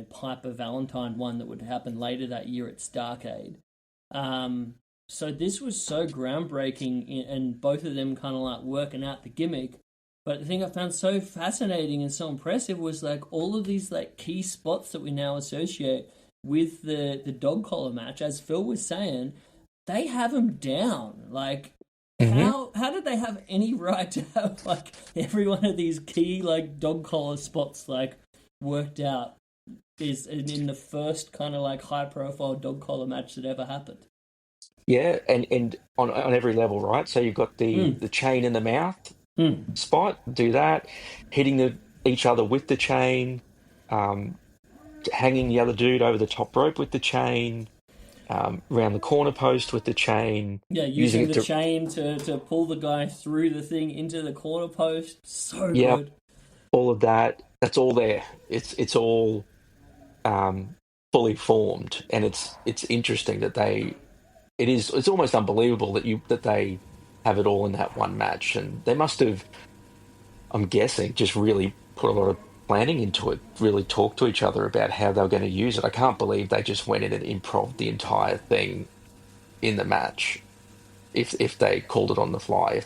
Piper Valentine one that would happen later that year at Starrcade. So this was so groundbreaking, and both of them kind of like working out the gimmick. But the thing I found so fascinating and so impressive was like all of these like key spots that we now associate with the dog collar match. As Phil was saying, they have them down. Like, how did they have any right to have like every one of these key like dog collar spots like worked out is in the first kind of like high profile dog collar match that ever happened? Yeah, and on every level, right? So you've got the chain in the mouth spot, do that, hitting each other with the chain, hanging the other dude over the top rope with the chain. around the corner post with the chain. Yeah, using the chain to pull the guy through the thing into the corner post. So Yeah, good. all of that. That's all there. It's all fully formed, and it's interesting that it's almost unbelievable that they have it all in that one match, and they must have, I'm guessing, just really put a lot of planning into it, really talked to each other about how they were going to use it. I can't believe they just went in and improv the entire thing in the match. If they called it on the fly, if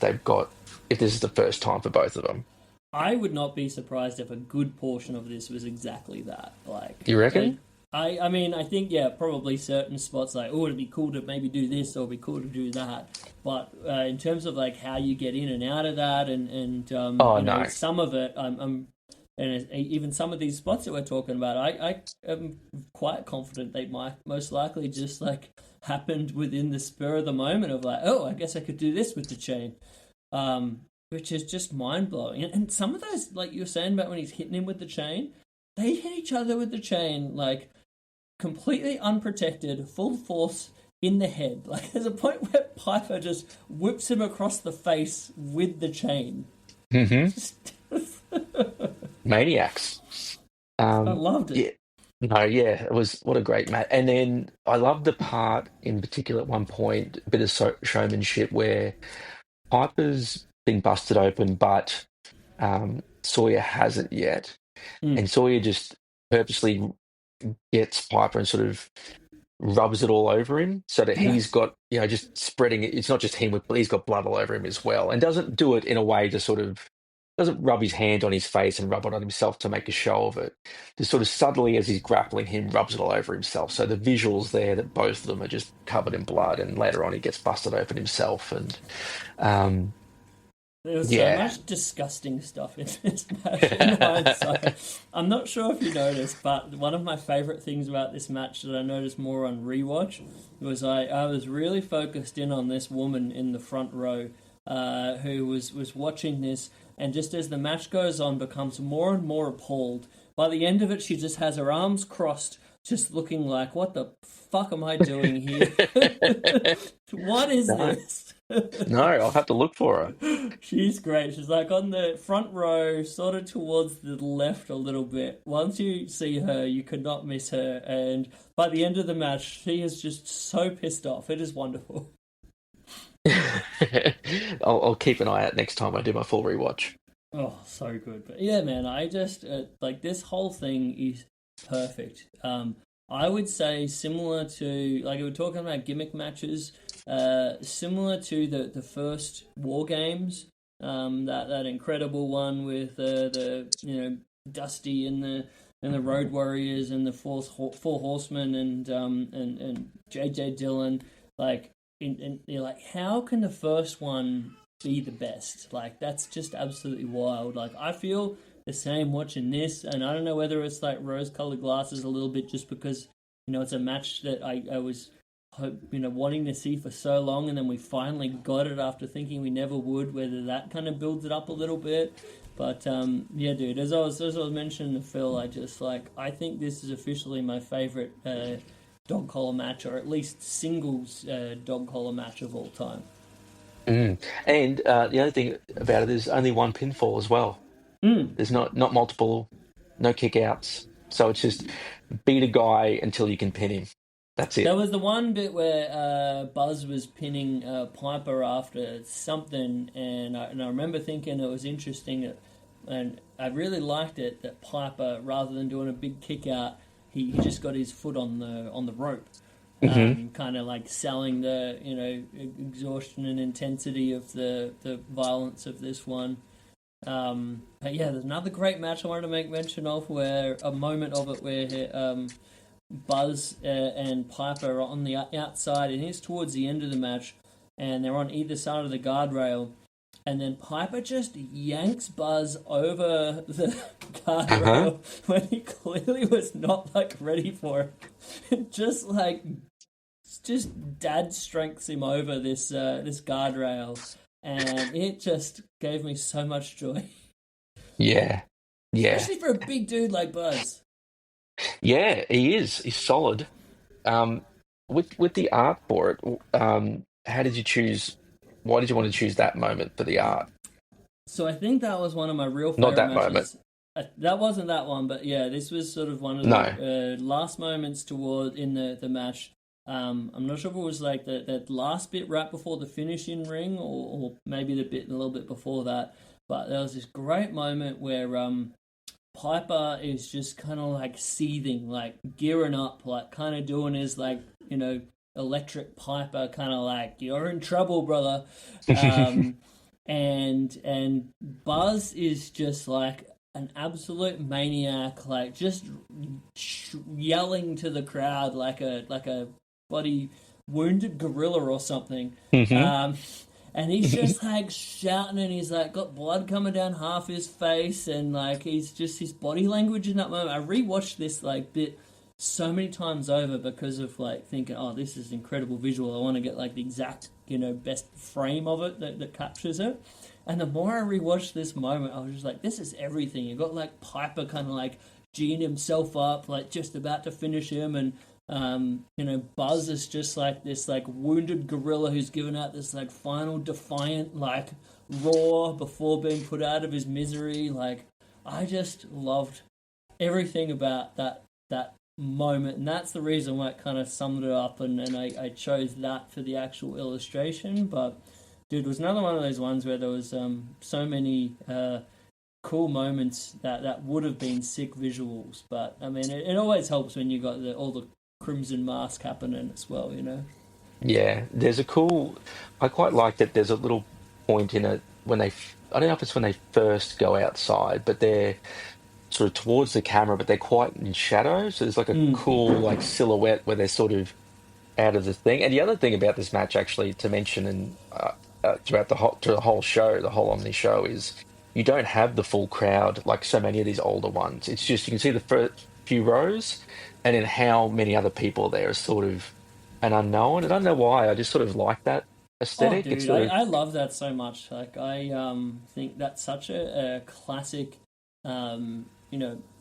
this is the first time for both of them. I would not be surprised if a good portion of this was exactly that. Like, You reckon? I mean, I think, yeah, probably certain spots like, oh, it'd be cool to maybe do this or it'd be cool to do that. But in terms of like how you get in and out of that and No. some of it, and even some of these spots that we're talking about, I am quite confident they might most likely just like happened within the spur of the moment of like, oh, I guess I could do this with the chain. Which is just mind-blowing. And some of those, like you were saying about when he's hitting him with the chain, they hit each other with the chain, like, completely unprotected, full force in the head. Like, there's a point where Piper just whips him across the face with the chain. Mm-hmm. Maniacs. I loved it. Yeah. No, yeah, it was, what a great match. And then I loved the part in particular at one point, a bit of showmanship where Piper's been busted open, but Sawyer hasn't yet. And Sawyer just purposely gets Piper and sort of rubs it all over him so that he's got, just spreading it. It's not just him, he's got blood all over him as well. And doesn't do it in a way to sort of, doesn't rub his hand on his face and rub it on himself to make a show of it. Just sort of subtly as he's grappling him, rubs it all over himself. So the visuals there that both of them are just covered in blood, and later on he gets busted open himself. And there was so much disgusting stuff in this match in hindsight. I'm not sure if you noticed, but one of my favourite things about this match that I noticed more on rewatch was I was really focused in on this woman in the front row who was watching this, and just as the match goes on, becomes more and more appalled. By the end of it, she just has her arms crossed, just looking like, what the fuck am I doing here? What is this? No, I'll have to look for her. She's great. She's like on the front row, sort of towards the left a little bit. Once you see her, you could not miss her. And by the end of the match, she is just so pissed off. It is wonderful. I'll keep an eye out next time I do my full rewatch. Oh, so good. But yeah, man, I just, like, this whole thing is perfect. I would say similar to, like, we were talking about gimmick matches, similar to the first War Games, that incredible one with the Dusty and the Road Warriors and the Four Horsemen and JJ Dillon. Like, and you're like, how can the first one be the best? Like, that's just absolutely wild. Like, I feel the same watching this, and I don't know whether it's like rose-colored glasses a little bit, just because it's a match that I was wanting to see for so long, and then we finally got it after thinking we never would. Whether that kind of builds it up a little bit, but yeah, dude. As I was mentioning to Phil, I think this is officially my favorite dog collar match, or at least singles dog collar match of all time. And the other thing about it is only one pinfall as well. There's not multiple, no kick outs. So it's just beat a guy until you can pin him. That's it. There was the one bit where Buzz was pinning Piper after something, and I remember thinking it was interesting, and I really liked it that Piper, rather than doing a big kick out, he just got his foot on the rope. Kind of like selling the exhaustion and intensity of the violence of this one. But yeah, there's another great match I wanted to make mention of, where a moment of it where Buzz and Piper are on the outside, and it's towards the end of the match, and they're on either side of the guardrail, and then Piper just yanks Buzz over the guardrail when he clearly was not ready for it. just dad strengths him over this guardrail, and it just gave me so much joy. Yeah. Especially for a big dude like Buzz. Yeah, he is. He's solid. with the art for it, how did you choose? Why did you want to choose that moment for the art? So I think that was one of my real Not favorite that moment. matches. That wasn't that one, but yeah, this was sort of one of No. the last moments toward in the match. I'm not sure if it was like that last bit right before the finishing ring, or maybe the bit a little bit before that. But there was this great moment where Piper is just kind of like seething, like gearing up, like kind of doing his like electric Piper kind of like you're in trouble, brother. And Buzz is just like an absolute maniac, like just yelling to the crowd like a bloody wounded gorilla or something. And he's just like shouting, and he's like got blood coming down half his face, and like he's just his body language in that moment. I rewatched this like bit so many times over because of like thinking, oh, this is incredible visual. I want to get like the exact best frame of it that captures it. And the more I rewatched this moment, I was just like, this is everything. You got like Piper kind of like geeing himself up, like just about to finish him, and Buzz is just like this like wounded gorilla who's given out this like final defiant like roar before being put out of his misery. Like I just loved everything about that moment, and that's the reason why it kind of summed it up, and I chose that for the actual illustration. But dude, it was another one of those ones where there was so many cool moments that would have been sick visuals. But I mean, it always helps when you got all the Crimson Mask happening as well, Yeah, I quite like that there's a little point in it when I don't know if it's when they first go outside, but they're sort of towards the camera, but they're quite in shadow. So there's like a cool like silhouette where they're sort of out of the thing. And the other thing about this match, actually, to mention, and throughout the whole show, the whole Omni show, is you don't have the full crowd like so many of these older ones. It's just you can see the first few rows, and then how many other people there is sort of an unknown. I don't know why. I just sort of like that Oh, aesthetic. It's dude, sort of I love that so much. Like, I think that's such a classic,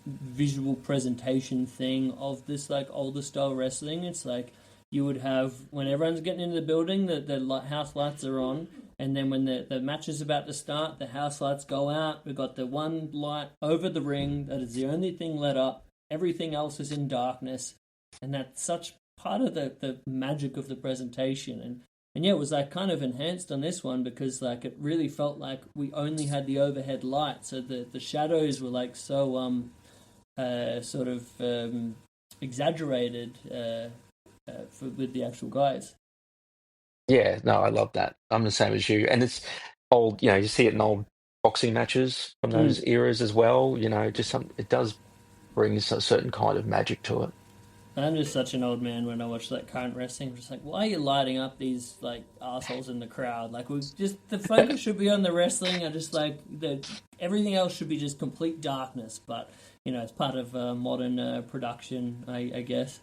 visual presentation thing of this like older style wrestling. It's like you would have when everyone's getting into the building, the house lights are on, and then when the match is about to start, the house lights go out. We've got the one light over the ring that is the only thing lit up. Everything else is in darkness, and that's such part of the magic of the presentation. And yeah, it was like kind of enhanced on this one because like it really felt like we only had the overhead light, so the shadows were like so sort of exaggerated with the actual guys. yeah. No, I love that. I'm the same as you, and it's old. You see it in old boxing matches from those eras as well. Just it does bring a certain kind of magic to it. I'm just such an old man when I watch like current wrestling. I'm just like, why are you lighting up these like assholes in the crowd? Like, the focus should be on the wrestling. I just like everything else should be just complete darkness. But it's part of modern production, I guess.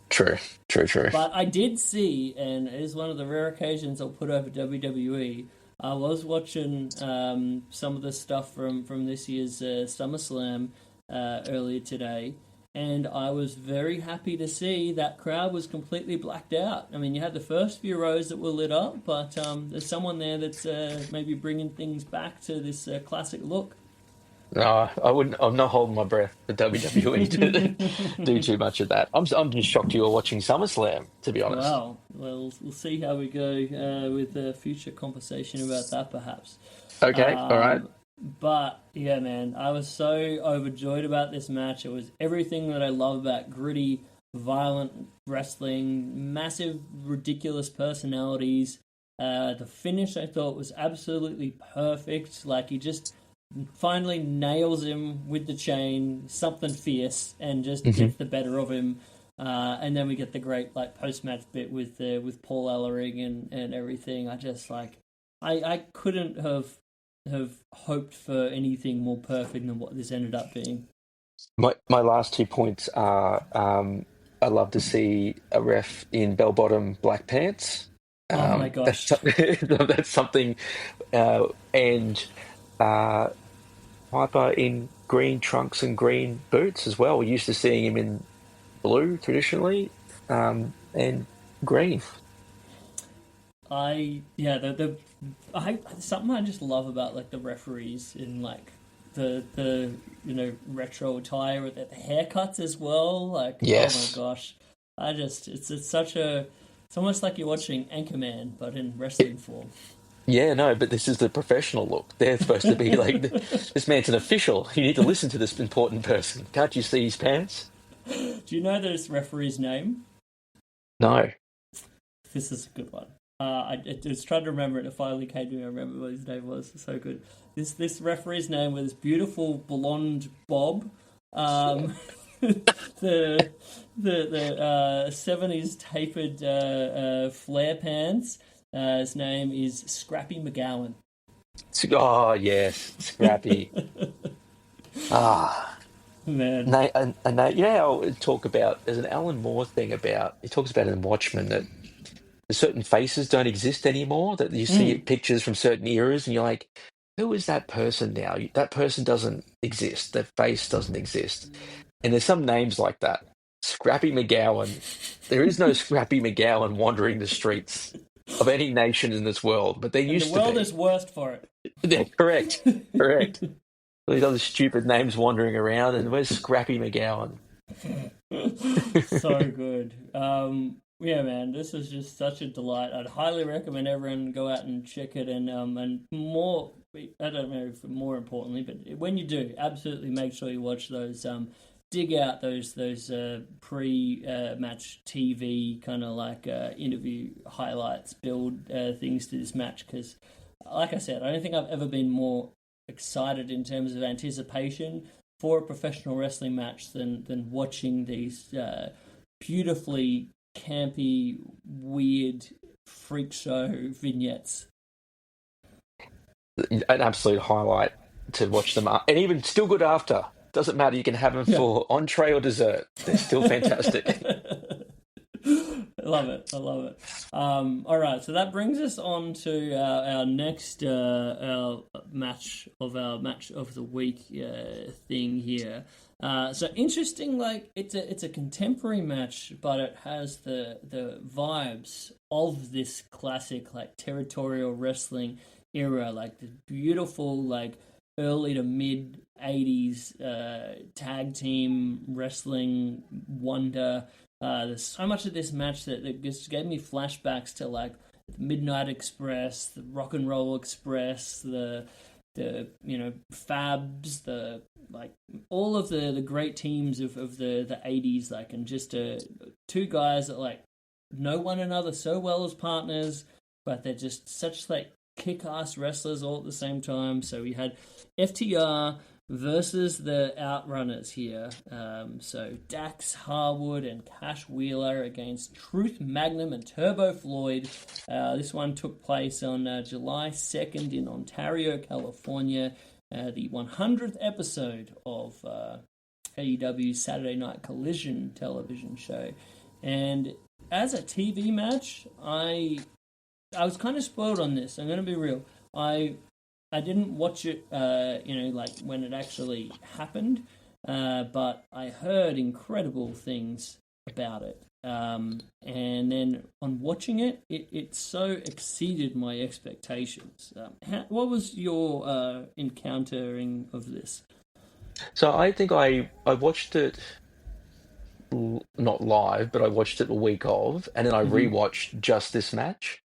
True. But I did see, and it is one of the rare occasions I'll put over WWE. I was watching some of the stuff from this year's SummerSlam earlier today. And I was very happy to see that crowd was completely blacked out. I mean, you had the first few rows that were lit up, but there's someone there that's maybe bringing things back to this classic look. No, I wouldn't. I'm not holding my breath for WWE to do too much of that. I'm just shocked you were watching SummerSlam, to be honest. Wow. Well, we'll see how we go with a future conversation about that, perhaps. Okay, all right. But yeah, man, I was so overjoyed about this match. It was everything that I love about gritty, violent wrestling, massive, ridiculous personalities. The finish I thought was absolutely perfect. Like he just finally nails him with the chain, something fierce, and just gets the better of him. And then we get the great like post match bit with Paul Ellering and everything. I just like I couldn't have hoped for anything more perfect than what this ended up being. My last 2 points are I love to see a ref in bell-bottom black pants. Oh my gosh. That's something. And Piper in green trunks and green boots as well. We're used to seeing him in blue traditionally. And Green. Something I just love about like the referees in like the retro attire with the haircuts as well. Like, oh my Yes. gosh, it's almost like you're watching Anchorman but in wrestling form. Yeah, no, but this is the professional look. They're supposed to be like, this man's an official. You need to listen to this important person. Can't you see his pants? Do you know this referee's name? No. This is a good one. I was trying to remember it. It finally came to me. I remember what his name was. So good. This referee's name was beautiful blonde Bob. The 70s tapered flare pants. His name is Scrappy McGowan. Oh, yes. Scrappy. Ah. Man. You know how I talk about, there's an Alan Moore thing about, he talks about in Watchmen that certain faces don't exist anymore, that you see pictures from certain eras and you're like, who is that person now? That person doesn't exist. That face doesn't exist. And there's some names like that. Scrappy McGowan. There is no Scrappy McGowan wandering the streets of any nation in this world, but there used to be. The world is worse for it. Yeah, correct. Correct. All these other stupid names wandering around, and where's Scrappy McGowan? So good. Yeah, man, this is just such a delight. I'd highly recommend everyone go out and check it, and more. I don't know if more importantly, but when you do, absolutely make sure you watch those. Dig out those pre-match TV kind of like interview highlights, build things to this match because, like I said, I don't think I've ever been more excited in terms of anticipation for a professional wrestling match than watching these beautifully campy, weird freak show vignettes. An absolute highlight to watch them, and even still good after. Doesn't matter. You can have them for entree or dessert. They're still fantastic. I love it. All right, so that brings us on to our next our match of the week thing here. So interesting, like it's a contemporary match, but it has the vibes of this classic like territorial wrestling era, like the beautiful like early to mid 80s tag team wrestling wonder. There's so much of this match that just gave me flashbacks to like the Midnight Express, the Rock and Roll Express, the Fabs, the like all of the great teams of the 80s, like, and just two guys that like know one another so well as partners, but they're just such like kick-ass wrestlers all at the same time. So we had FTR versus the Outrunners here. So Dax Harwood and Cash Wheeler against Truth Magnum and Turbo Floyd. This one took place on July 2nd in Ontario, California. The 100th episode of AEW Saturday Night Collision television show. And as a TV match, I was kind of spoiled on this. I'm going to be real. I didn't watch it, like when it actually happened, but I heard incredible things about it. And then on watching it, it so exceeded my expectations. What was your encountering of this? So I think I watched it not live, but I watched it the week of, and then I rewatched just this match.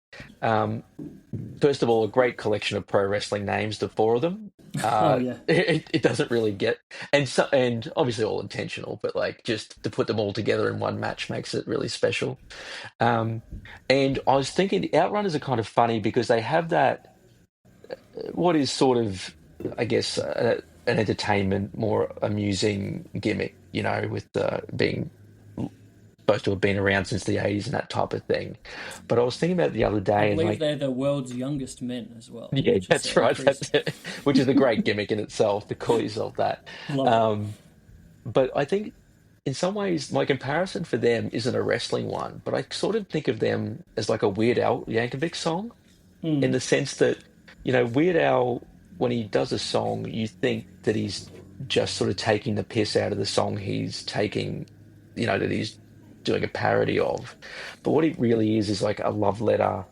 First of all, a great collection of pro wrestling names, the four of them. Oh yeah, it doesn't really get, and obviously all intentional, but like just to put them all together in one match makes it really special. And I was thinking the Outrunners are kind of funny because they have that what is sort of, I guess, an entertainment, more amusing gimmick, with being supposed to have been around since the 80s and that type of thing. But I was thinking about it the other day, I and believe like, they're the world's youngest men as well. yeah, that's right. Which is a great gimmick in itself to call yourself that. But I think in some ways my comparison for them isn't a wrestling one, but I sort of think of them as like a Weird Al Yankovic song, in the sense that, Weird Al, when he does a song, you think that he's just sort of taking the piss out of the song he's taking, that he's doing a parody of. But what it really is like a love letter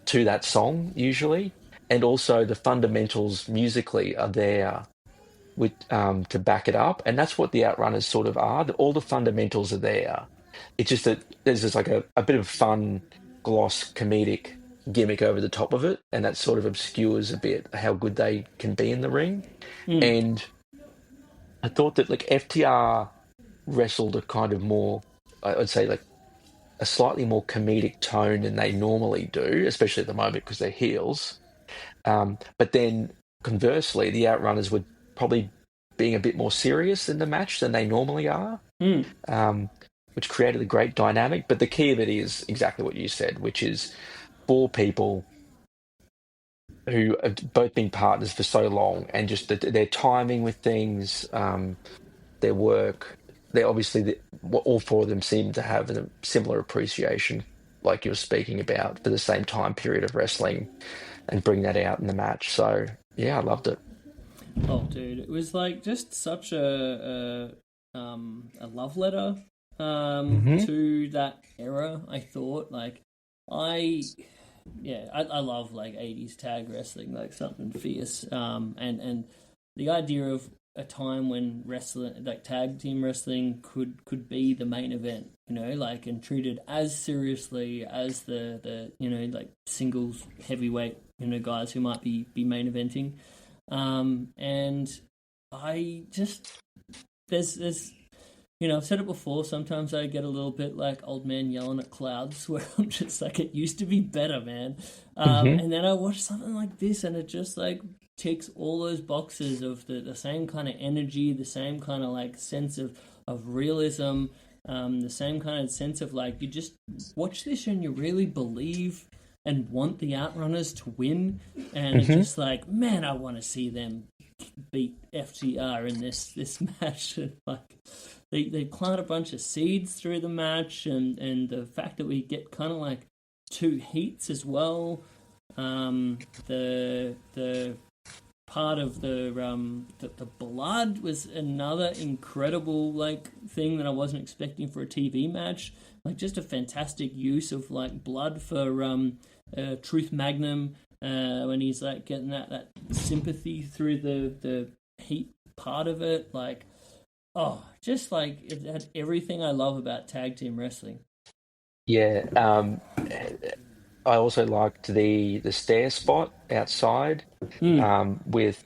to that song usually, and also the fundamentals musically are there with to back it up, and that's what the Outrunners sort of are. All the fundamentals are there. It's just that there's just like a bit of fun gloss comedic gimmick over the top of it, and that sort of obscures a bit how good they can be in the ring. And I thought that like FTR wrestled a kind of more, I would say like a slightly more comedic tone than they normally do, especially at the moment because they're heels. But then conversely, the Outrunners were probably being a bit more serious in the match than they normally are, which created a great dynamic. But the key of it is exactly what you said, which is four people who have both been partners for so long, and just their timing with things, their work. They obviously, all four of them seem to have a similar appreciation, like you were speaking about, for the same time period of wrestling, and bring that out in the match. So yeah, I loved it. Oh, dude, it was like just such a love letter to that era. I thought, like, I love like 80s tag wrestling, like something fierce. And the idea of a time when wrestling, like tag team wrestling, could be the main event, like, and treated as seriously as the like singles heavyweight, guys who might be main eventing. And I just, there's I've said it before, sometimes I get a little bit like old man yelling at clouds, where I'm just like, it used to be better, man. And then I watch something like this, and it just like ticks all those boxes of the same kind of energy, the same kind of like sense of realism, the same kind of sense of like, you just watch this and you really believe and want the Outrunners to win, and it's just like, man, I want to see them beat FTR in this match. And like, they plant a bunch of seeds through the match, and the fact that we get kind of like two heats as well. The part of the blood was another incredible like thing that I wasn't expecting for a TV match. Like, just a fantastic use of like blood for Truth Magnum, when he's like getting that sympathy through the heat part of it. Like, oh, just like it had everything I love about tag team wrestling. Yeah, I also liked the stair spot outside, with,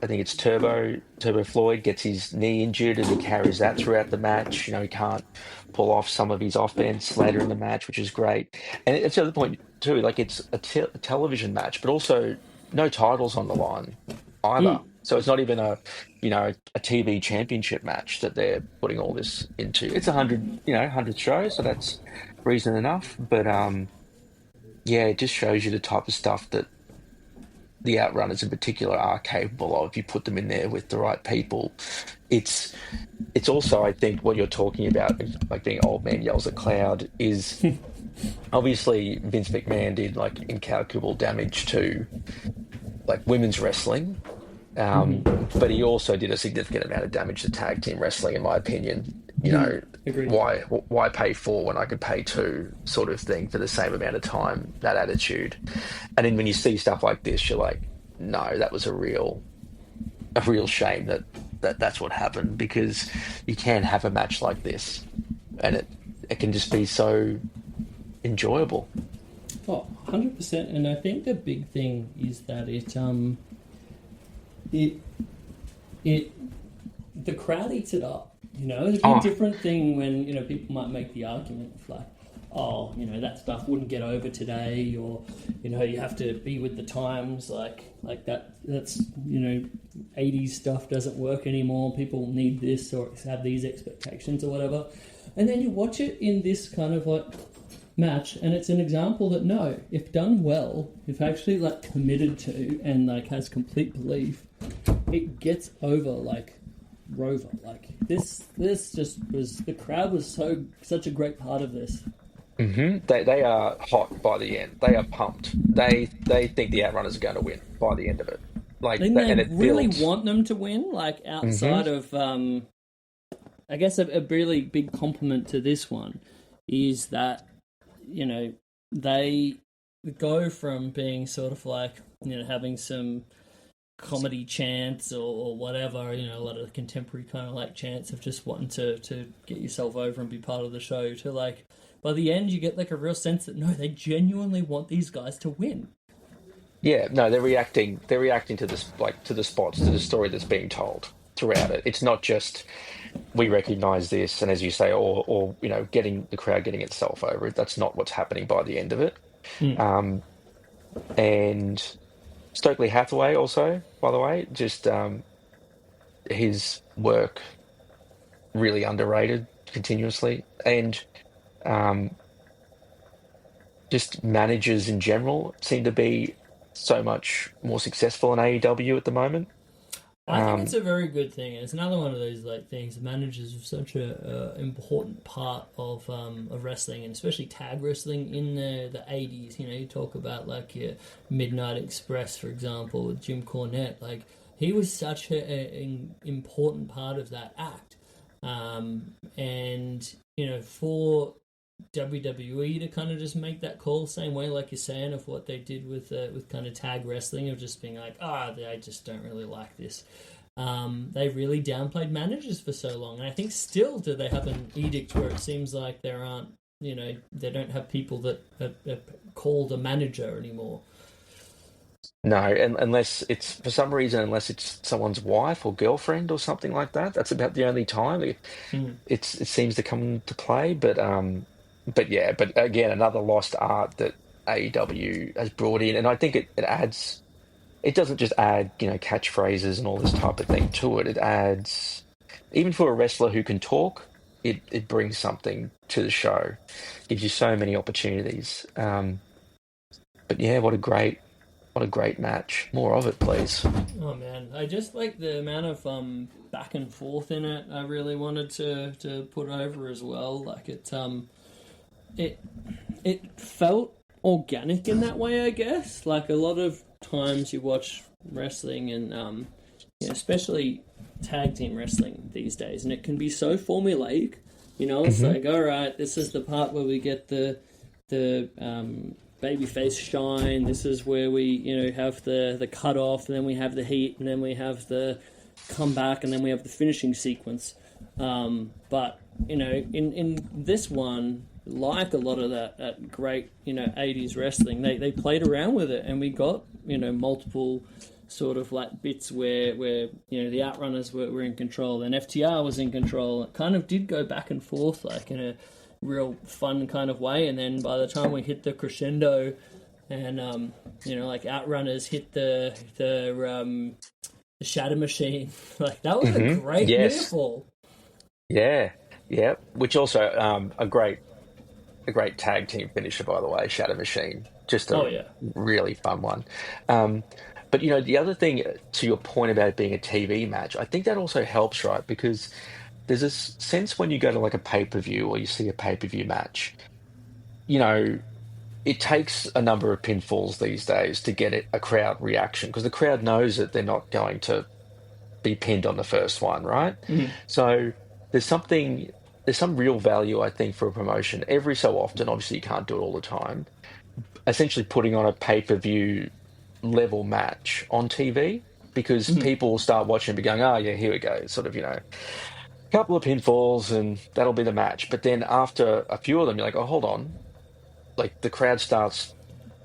I think it's Turbo Floyd gets his knee injured, and he carries that throughout the match. He can't pull off some of his offense later in the match, which is great. And it's the other point too, like, it's a television match, but also no titles on the line either. So it's not even a TV championship match that they're putting all this into. It's 100 shows, so that's reason enough. But yeah, it just shows you the type of stuff that the Outrunners in particular are capable of if you put them in there with the right people. It's also, I think, what you're talking about, like being old man yells at cloud, is obviously Vince McMahon did like incalculable damage to like women's wrestling, but he also did a significant amount of damage to tag team wrestling, in my opinion. Agreed. Why pay 4 when I could pay 2, sort of thing, for the same amount of time, that attitude. And then when you see stuff like this, you're like, no, that was a real shame that's what happened, because you can have a match like this and it can just be so enjoyable. Oh, 100%. And I think the big thing is that the crowd eats it up. It's a different thing when, people might make the argument of like, oh, that stuff wouldn't get over today, or, you have to be with the times, like that's 80s stuff doesn't work anymore. People need this or have these expectations or whatever. And then you watch it in this kind of like match, and it's an example that, no, if done well, if actually like committed to and like has complete belief, it gets over like Rover. Like, this just was, the crowd was such a great part of this. They are hot by the end. They are pumped. They think the Outrunners are going to win by the end of it. Like, and they really want them to win. Like, outside of I guess a really big compliment to this one is that, they go from being sort of like, having some comedy chants or whatever, a lot of the contemporary kind of like chants of just wanting to get yourself over and be part of the show, to like, by the end you get like a real sense that no, they genuinely want these guys to win. Yeah, no, they're reacting to this, like, to the spots, to the story that's being told throughout it. It's not just we recognize this, and as you say, or getting the crowd getting itself over it. That's not what's happening by the end of it. And Stokely Hathaway also, by the way, just his work really underrated continuously, and just managers in general seem to be so much more successful in AEW at the moment. I think it's a very good thing. It's another one of those like things. Managers are such a important part of wrestling, and especially tag wrestling in the 80s. You talk about like your Midnight Express, for example, with Jim Cornette. Like, he was such an important part of that act, and for WWE to kind of just make that call, same way like you're saying of what they did with kind of tag wrestling, of just being like, I just don't really like this. They really downplayed managers for so long, and I think still do they have an edict where it seems like there aren't, they don't have people that are called a manager anymore. No, and unless it's for some reason, unless it's someone's wife or girlfriend or something like that, that's about the only time it seems to come into play. But yeah, but again, another lost art that AEW has brought in, and I think it adds. It doesn't just add, catchphrases and all this type of thing to it. It adds, even for a wrestler who can talk, it brings something to the show. Gives you so many opportunities. But yeah, what a great match. More of it, please. Oh man, I just like the amount of back and forth in it. I really wanted to put over as well. Like it felt organic in that way, I guess. Like a lot of times you watch wrestling and especially tag team wrestling these days, and it can be so formulaic. It's like, all right, this is the part where we get the babyface shine. This is where we have the cut off, and then we have the heat, and then we have the comeback, and then we have the finishing sequence. But in this one, like a lot of that great 80s wrestling, they played around with it, and we got multiple sort of like bits where the Outrunners were in control, and FTR was in control. It kind of did go back and forth like in a real fun kind of way, and then by the time we hit the crescendo and like Outrunners hit the Shatter Machine, like that was a great near fall. Yeah, which also a great tag team finisher, by the way, Shatter Machine. Just a really fun one. But the other thing, to your point about it being a TV match, I think that also helps, right? Because there's a sense when you go to like a pay-per-view or you see a pay-per-view match, it takes a number of pinfalls these days to get a crowd reaction, because the crowd knows that they're not going to be pinned on the first one, right? So there's some real value, I think, for a promotion every so often. Obviously, you can't do it all the time. Essentially putting on a pay-per-view level match on TV, because people will start watching and be going, oh, yeah, here we go. Sort of, couple of pinfalls and that'll be the match. But then after a few of them, you're like, oh, hold on. Like, the crowd starts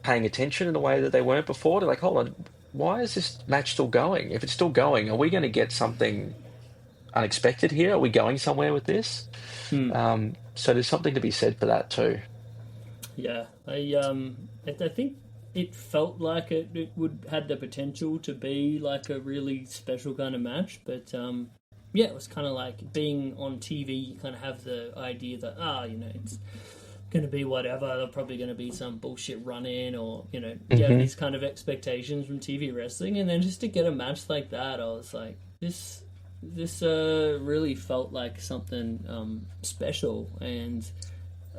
paying attention in a way that they weren't before. They're like, hold on, why is this match still going? If it's still going, are we going to get something unexpected here? Are we going somewhere with this? So there's something to be said for that too. Yeah, I think it felt like it would had the potential to be like a really special kind of match, but yeah, it was kind of like being on TV. You kind of have the idea that it's going to be whatever. There's probably going to be some bullshit run-in, or you have these kind of expectations from TV wrestling, and then just to get a match like that, I was like, this really felt like something special. And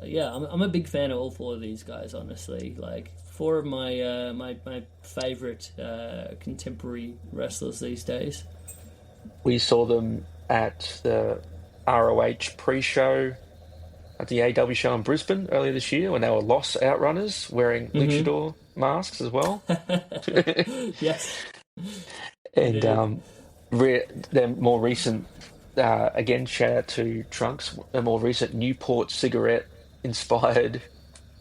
yeah, I'm a big fan of all four of these guys, honestly. Like, four of my my favorite contemporary wrestlers these days. We saw them at the ROH pre-show at the AEW show in Brisbane earlier this year when they were Los Outrunners wearing luchador masks as well. Yes, And indeed. their more recent, again, shout out to Trunks, a more recent Newport cigarette inspired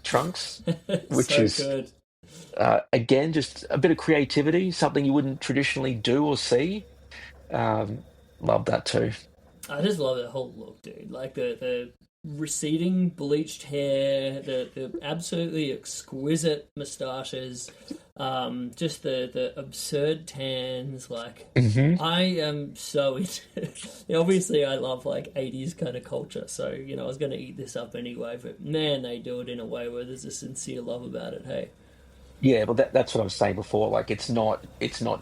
Trunks, which So is, good. again, just a bit of creativity, something you wouldn't traditionally do or see. Love that too. I just love the whole look, dude. Like the receding bleached hair, the absolutely exquisite moustaches, just the absurd tans. Like, I am so into. Obviously, I love like 80s kind of culture, so I was going to eat this up anyway. But man, they do it in a way where there's a sincere love about it. Hey. Yeah, well, that's what I was saying before. Like, it's not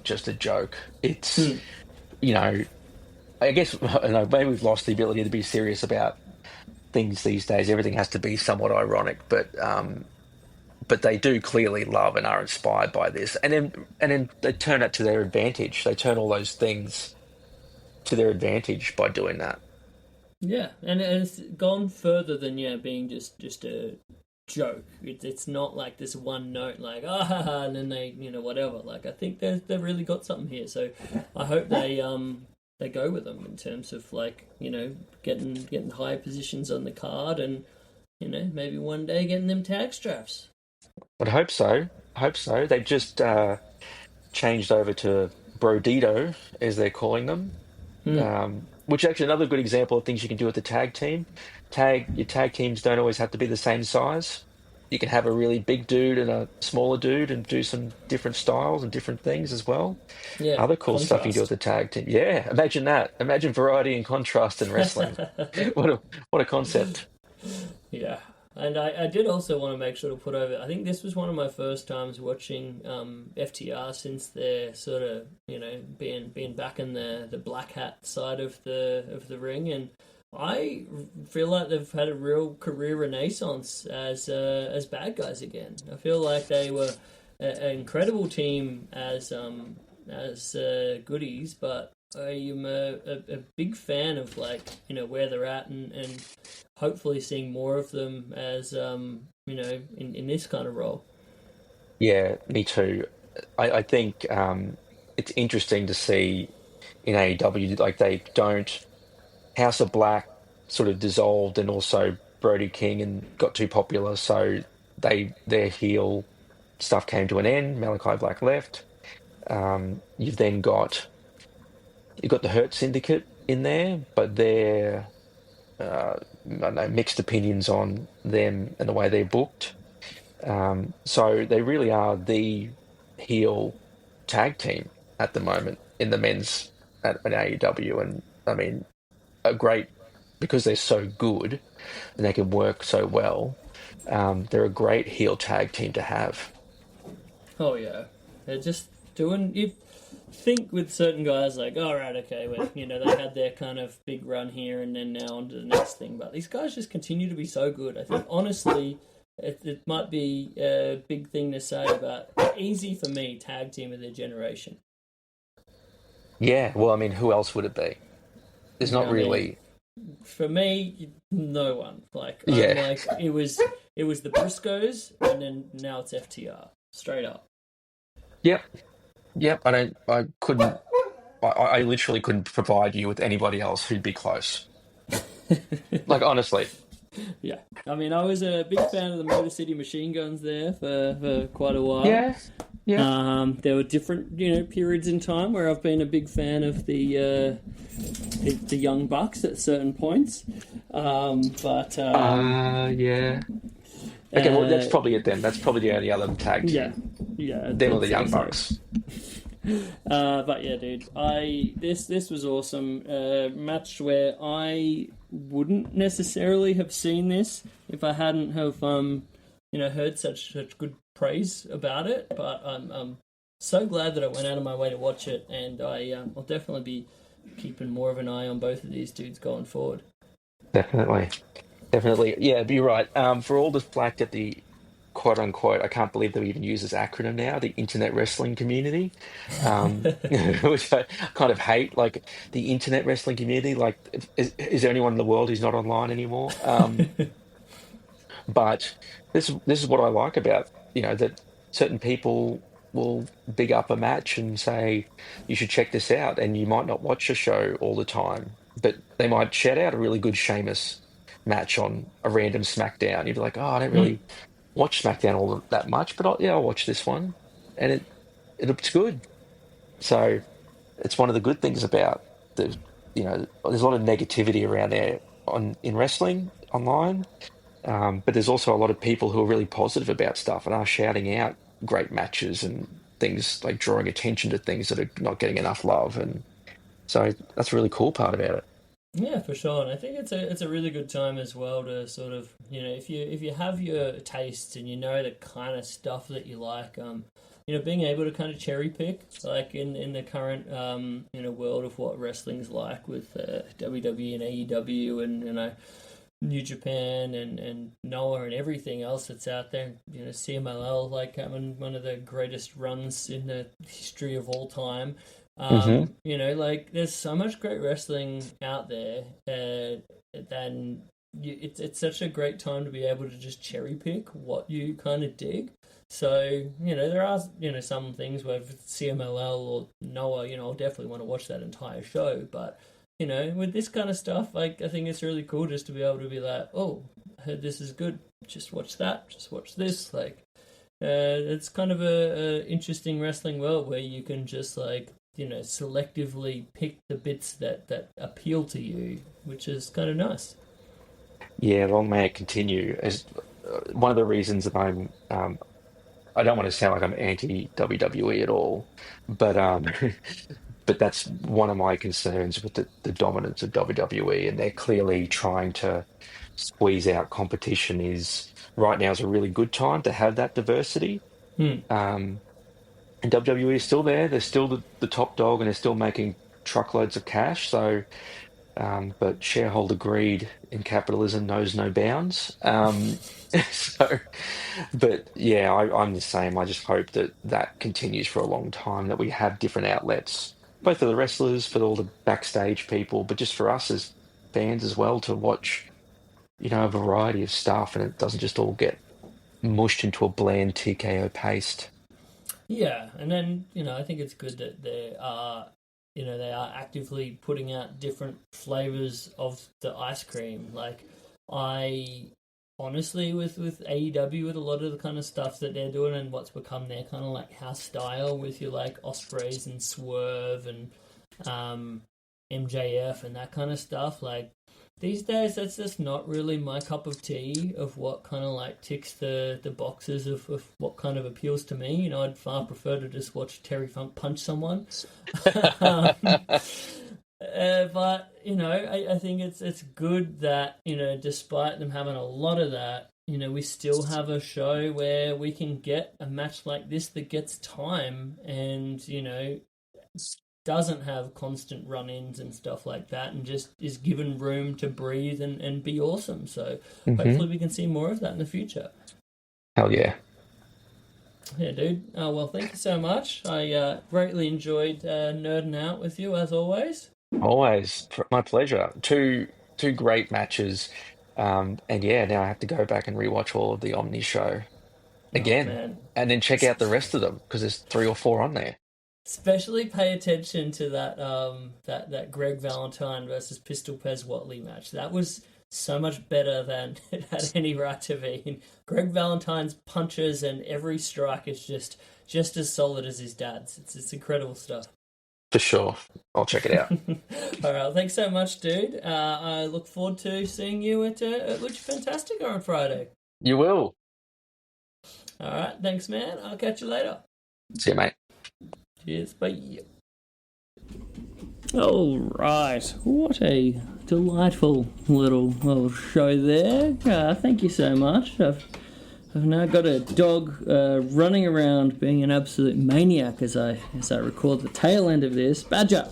just a joke. It's, you know, I guess I don't know, maybe we've lost the ability to be serious about things these days. Everything has to be somewhat ironic, but they do clearly love and are inspired by this, and then they turn it to their advantage. They turn all those things to their advantage by doing that. Yeah, and it's gone further than being just a joke. It's not like this one note like and then they whatever. Like I think they've really got something here. So I hope they go with them in terms of like getting high positions on the card and maybe one day getting them tag straps. But I hope so. I hope so. They've just changed over to Brodito, as they're calling them. Which actually another good example of things you can do with the tag team. Your tag teams don't always have to be the same size. You can have a really big dude and a smaller dude and do some different styles and different things as well. Yeah, Other cool stuff you can do with contrast. the tag team. Yeah, imagine that. Imagine variety and contrast in wrestling. What a concept. Yeah. And I did also want to make sure to put over. I think this was one of my first times watching FTR since they're sort of being back in the black hat side of the ring, and I feel like they've had a real career renaissance as bad guys again. I feel like they were an incredible team as goodies, but I am a big fan of where they're at and hopefully seeing more of them as in this kind of role. Yeah, me too. I think it's interesting to see in AEW like they don't. House of Black sort of dissolved, and also Brody King and got too popular, so their heel stuff came to an end. Malachi Black left. You've then got the Hurt Syndicate in there, but they're I don't know, mixed opinions on them and the way they're booked. So they really are the heel tag team at the moment in the men's at AEW, and I mean a great because they're so good and they can work so well. They're a great heel tag team to have. Oh yeah, they're just doing. You think with certain guys like, all right, okay, well, they had their kind of big run here and then now on to the next thing, but these guys just continue to be so good. I think honestly, it might be a big thing to say, but easy for me, tag team of their generation. Yeah, well, I mean, who else would it be? There's not I really. mean, for me, no one. Like, Yeah. I'm like it was the Briscoes, and then now it's FTR, straight up. Yep. I couldn't. I literally couldn't provide you with anybody else who'd be close. Like honestly. Yeah, I mean, I was a big fan of the Motor City Machine Guns there for quite a while. Yeah. There were different, periods in time where I've been a big fan of the Young Bucks at certain points. Yeah. Okay, well, that's probably it then. That's probably the only other tag team. Yeah. Them or the Young so. Bucks. But yeah, dude, this was awesome. Match where I wouldn't necessarily have seen this if I hadn't have heard such good praise about it. But I'm so glad that I went out of my way to watch it, and I'll definitely be keeping more of an eye on both of these dudes going forward. Definitely. Yeah, but you're right. For all the flack that the quote unquote, I can't believe they even use this acronym now, the internet wrestling community, which I kind of hate. Like the internet wrestling community, like is there anyone in the world who's not online anymore? But this is what I like about, that certain people will big up a match and say you should check this out, and you might not watch a show all the time, but they might shout out a really good Sheamus match on a random SmackDown. You'd be like, oh, I don't really watch SmackDown all that much, but I'll watch this one, and it looks good. So it's one of the good things about there's a lot of negativity around there in wrestling online. But there's also a lot of people who are really positive about stuff and are shouting out great matches and things, like drawing attention to things that are not getting enough love. And so that's a really cool part about it. Yeah, for sure, and I think it's a really good time as well to sort of, if you have your tastes and you know the kind of stuff that you like, being able to kind of cherry pick, like in the current world of what wrestling's like with WWE and AEW and New Japan and Noah and everything else that's out there. CMLL, like having one of the greatest runs in the history of all time. Like there's so much great wrestling out there, then it's such a great time to be able to just cherry pick what you kind of dig. So, there are, some things where if it's CMLL or Noah, I'll definitely want to watch that entire show. But, with this kind of stuff, like, I think it's really cool just to be able to be like, oh, I heard this is good. Just watch that. Just watch this. Like, it's kind of a interesting wrestling world where you can just, like, selectively pick the bits that appeal to you, which is kind of nice. Yeah, long may it continue. As one of the reasons that I don't want to sound like I'm anti WWE at all, but but that's one of my concerns with the dominance of WWE, and they're clearly trying to squeeze out competition. Is right now is a really good time to have that diversity. And WWE is still there. They're still the top dog, and they're still making truckloads of cash. So, but shareholder greed in capitalism knows no bounds. But yeah, I'm the same. I just hope that continues for a long time, that we have different outlets, both for the wrestlers, for all the backstage people, but just for us as fans as well, to watch, a variety of stuff, and it doesn't just all get mushed into a bland TKO paste. Yeah, and then, I think it's good that they are actively putting out different flavors of the ice cream. Like, I honestly, with AEW, with a lot of the kind of stuff that they're doing and what's become their kind of like house style with your like Ospreys and Swerve and MJF and that kind of stuff, like, these days, that's just not really my cup of tea of what kind of like ticks the boxes of what kind of appeals to me. I'd far prefer to just watch Terry Funk punch someone. But, I think it's good that, despite them having a lot of that, we still have a show where we can get a match like this that gets time and, doesn't have constant run-ins and stuff like that, and just is given room to breathe and be awesome. So hopefully we can see more of that in the future. Hell yeah. Yeah, dude. Well, thank you so much. I greatly enjoyed nerding out with you, as always. Always. My pleasure. Two great matches. And yeah, now I have to go back and rewatch all of the Omni show again, and then check out the rest of them, because there's 3 or 4 on there. Especially pay attention to that that Greg Valentine versus Pistol Pez Watley match. That was so much better than it had any right to be. And Greg Valentine's punches and every strike is just as solid as his dad's. It's incredible stuff. For sure. I'll check it out. All right, thanks so much, dude. I look forward to seeing you at Lucha Fantastica on Friday. You will. All right, thanks, man. I'll catch you later. See you, mate. Cheers, bye. All right, what a delightful little show there. Thank you so much. I've now got a dog running around being an absolute maniac as I record the tail end of this. Badger.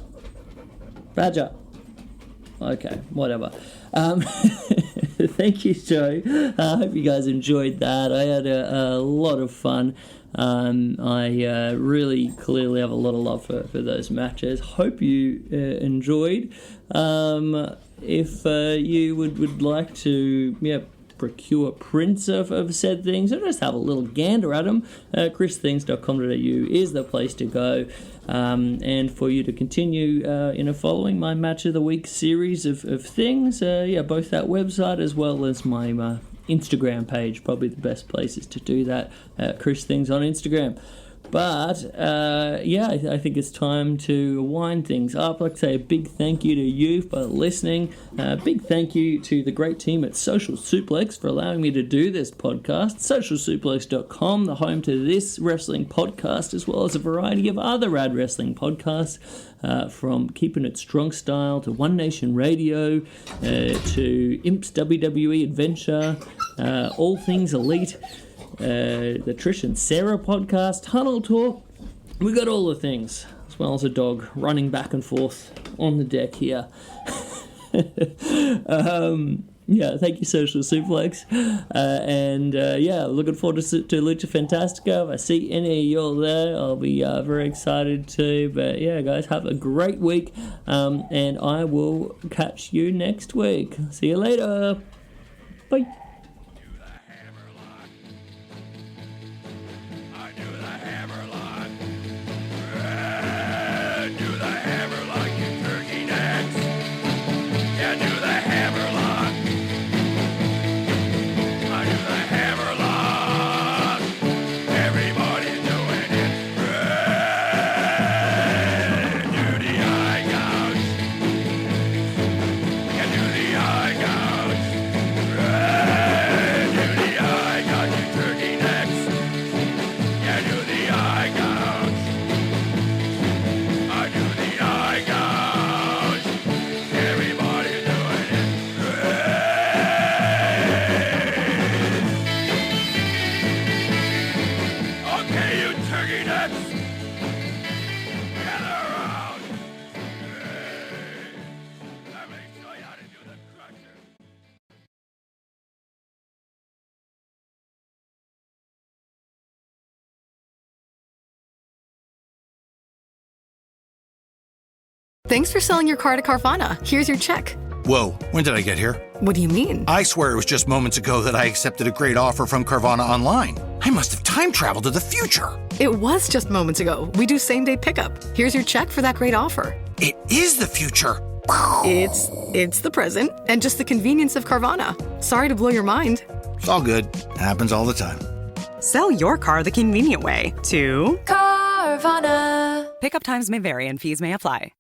Okay, whatever. Thank you, Joe. I hope you guys enjoyed that. I had a lot of fun. I really clearly have a lot of love for those matches. Hope you enjoyed. If you would like to procure prints of said things, or just have a little gander at them, christhings.com.au is the place to go. And for you to continue following my Match of the Week series of things, both that website as well as my Instagram page, probably the best places to do that, Chris Things on Instagram. But, I think it's time to wind things up. I'd like to say a big thank you to you for listening. Big thank you to the great team at Social Suplex for allowing me to do this podcast. SocialSuplex.com, the home to this wrestling podcast, as well as a variety of other rad wrestling podcasts, from Keeping It Strong Style to One Nation Radio, to Imp's WWE Adventure, All Things Elite, the Trish and Sarah podcast, Tunnel Talk. We got all the things, as well as a dog running back and forth on the deck here. Thank you, Social Suplex. Looking forward to Lucha Fantastica. If I see any of y'all there, I'll be very excited too. But yeah, guys, have a great week, and I will catch you next week. See you later. Bye. Thanks for selling your car to Carvana. Here's your check. Whoa, when did I get here? What do you mean? I swear it was just moments ago that I accepted a great offer from Carvana online. I must have time traveled to the future. It was just moments ago. We do same-day pickup. Here's your check for that great offer. It is the future. It's the present, and just the convenience of Carvana. Sorry to blow your mind. It's all good. Happens all the time. Sell your car the convenient way to Carvana. Pickup times may vary and fees may apply.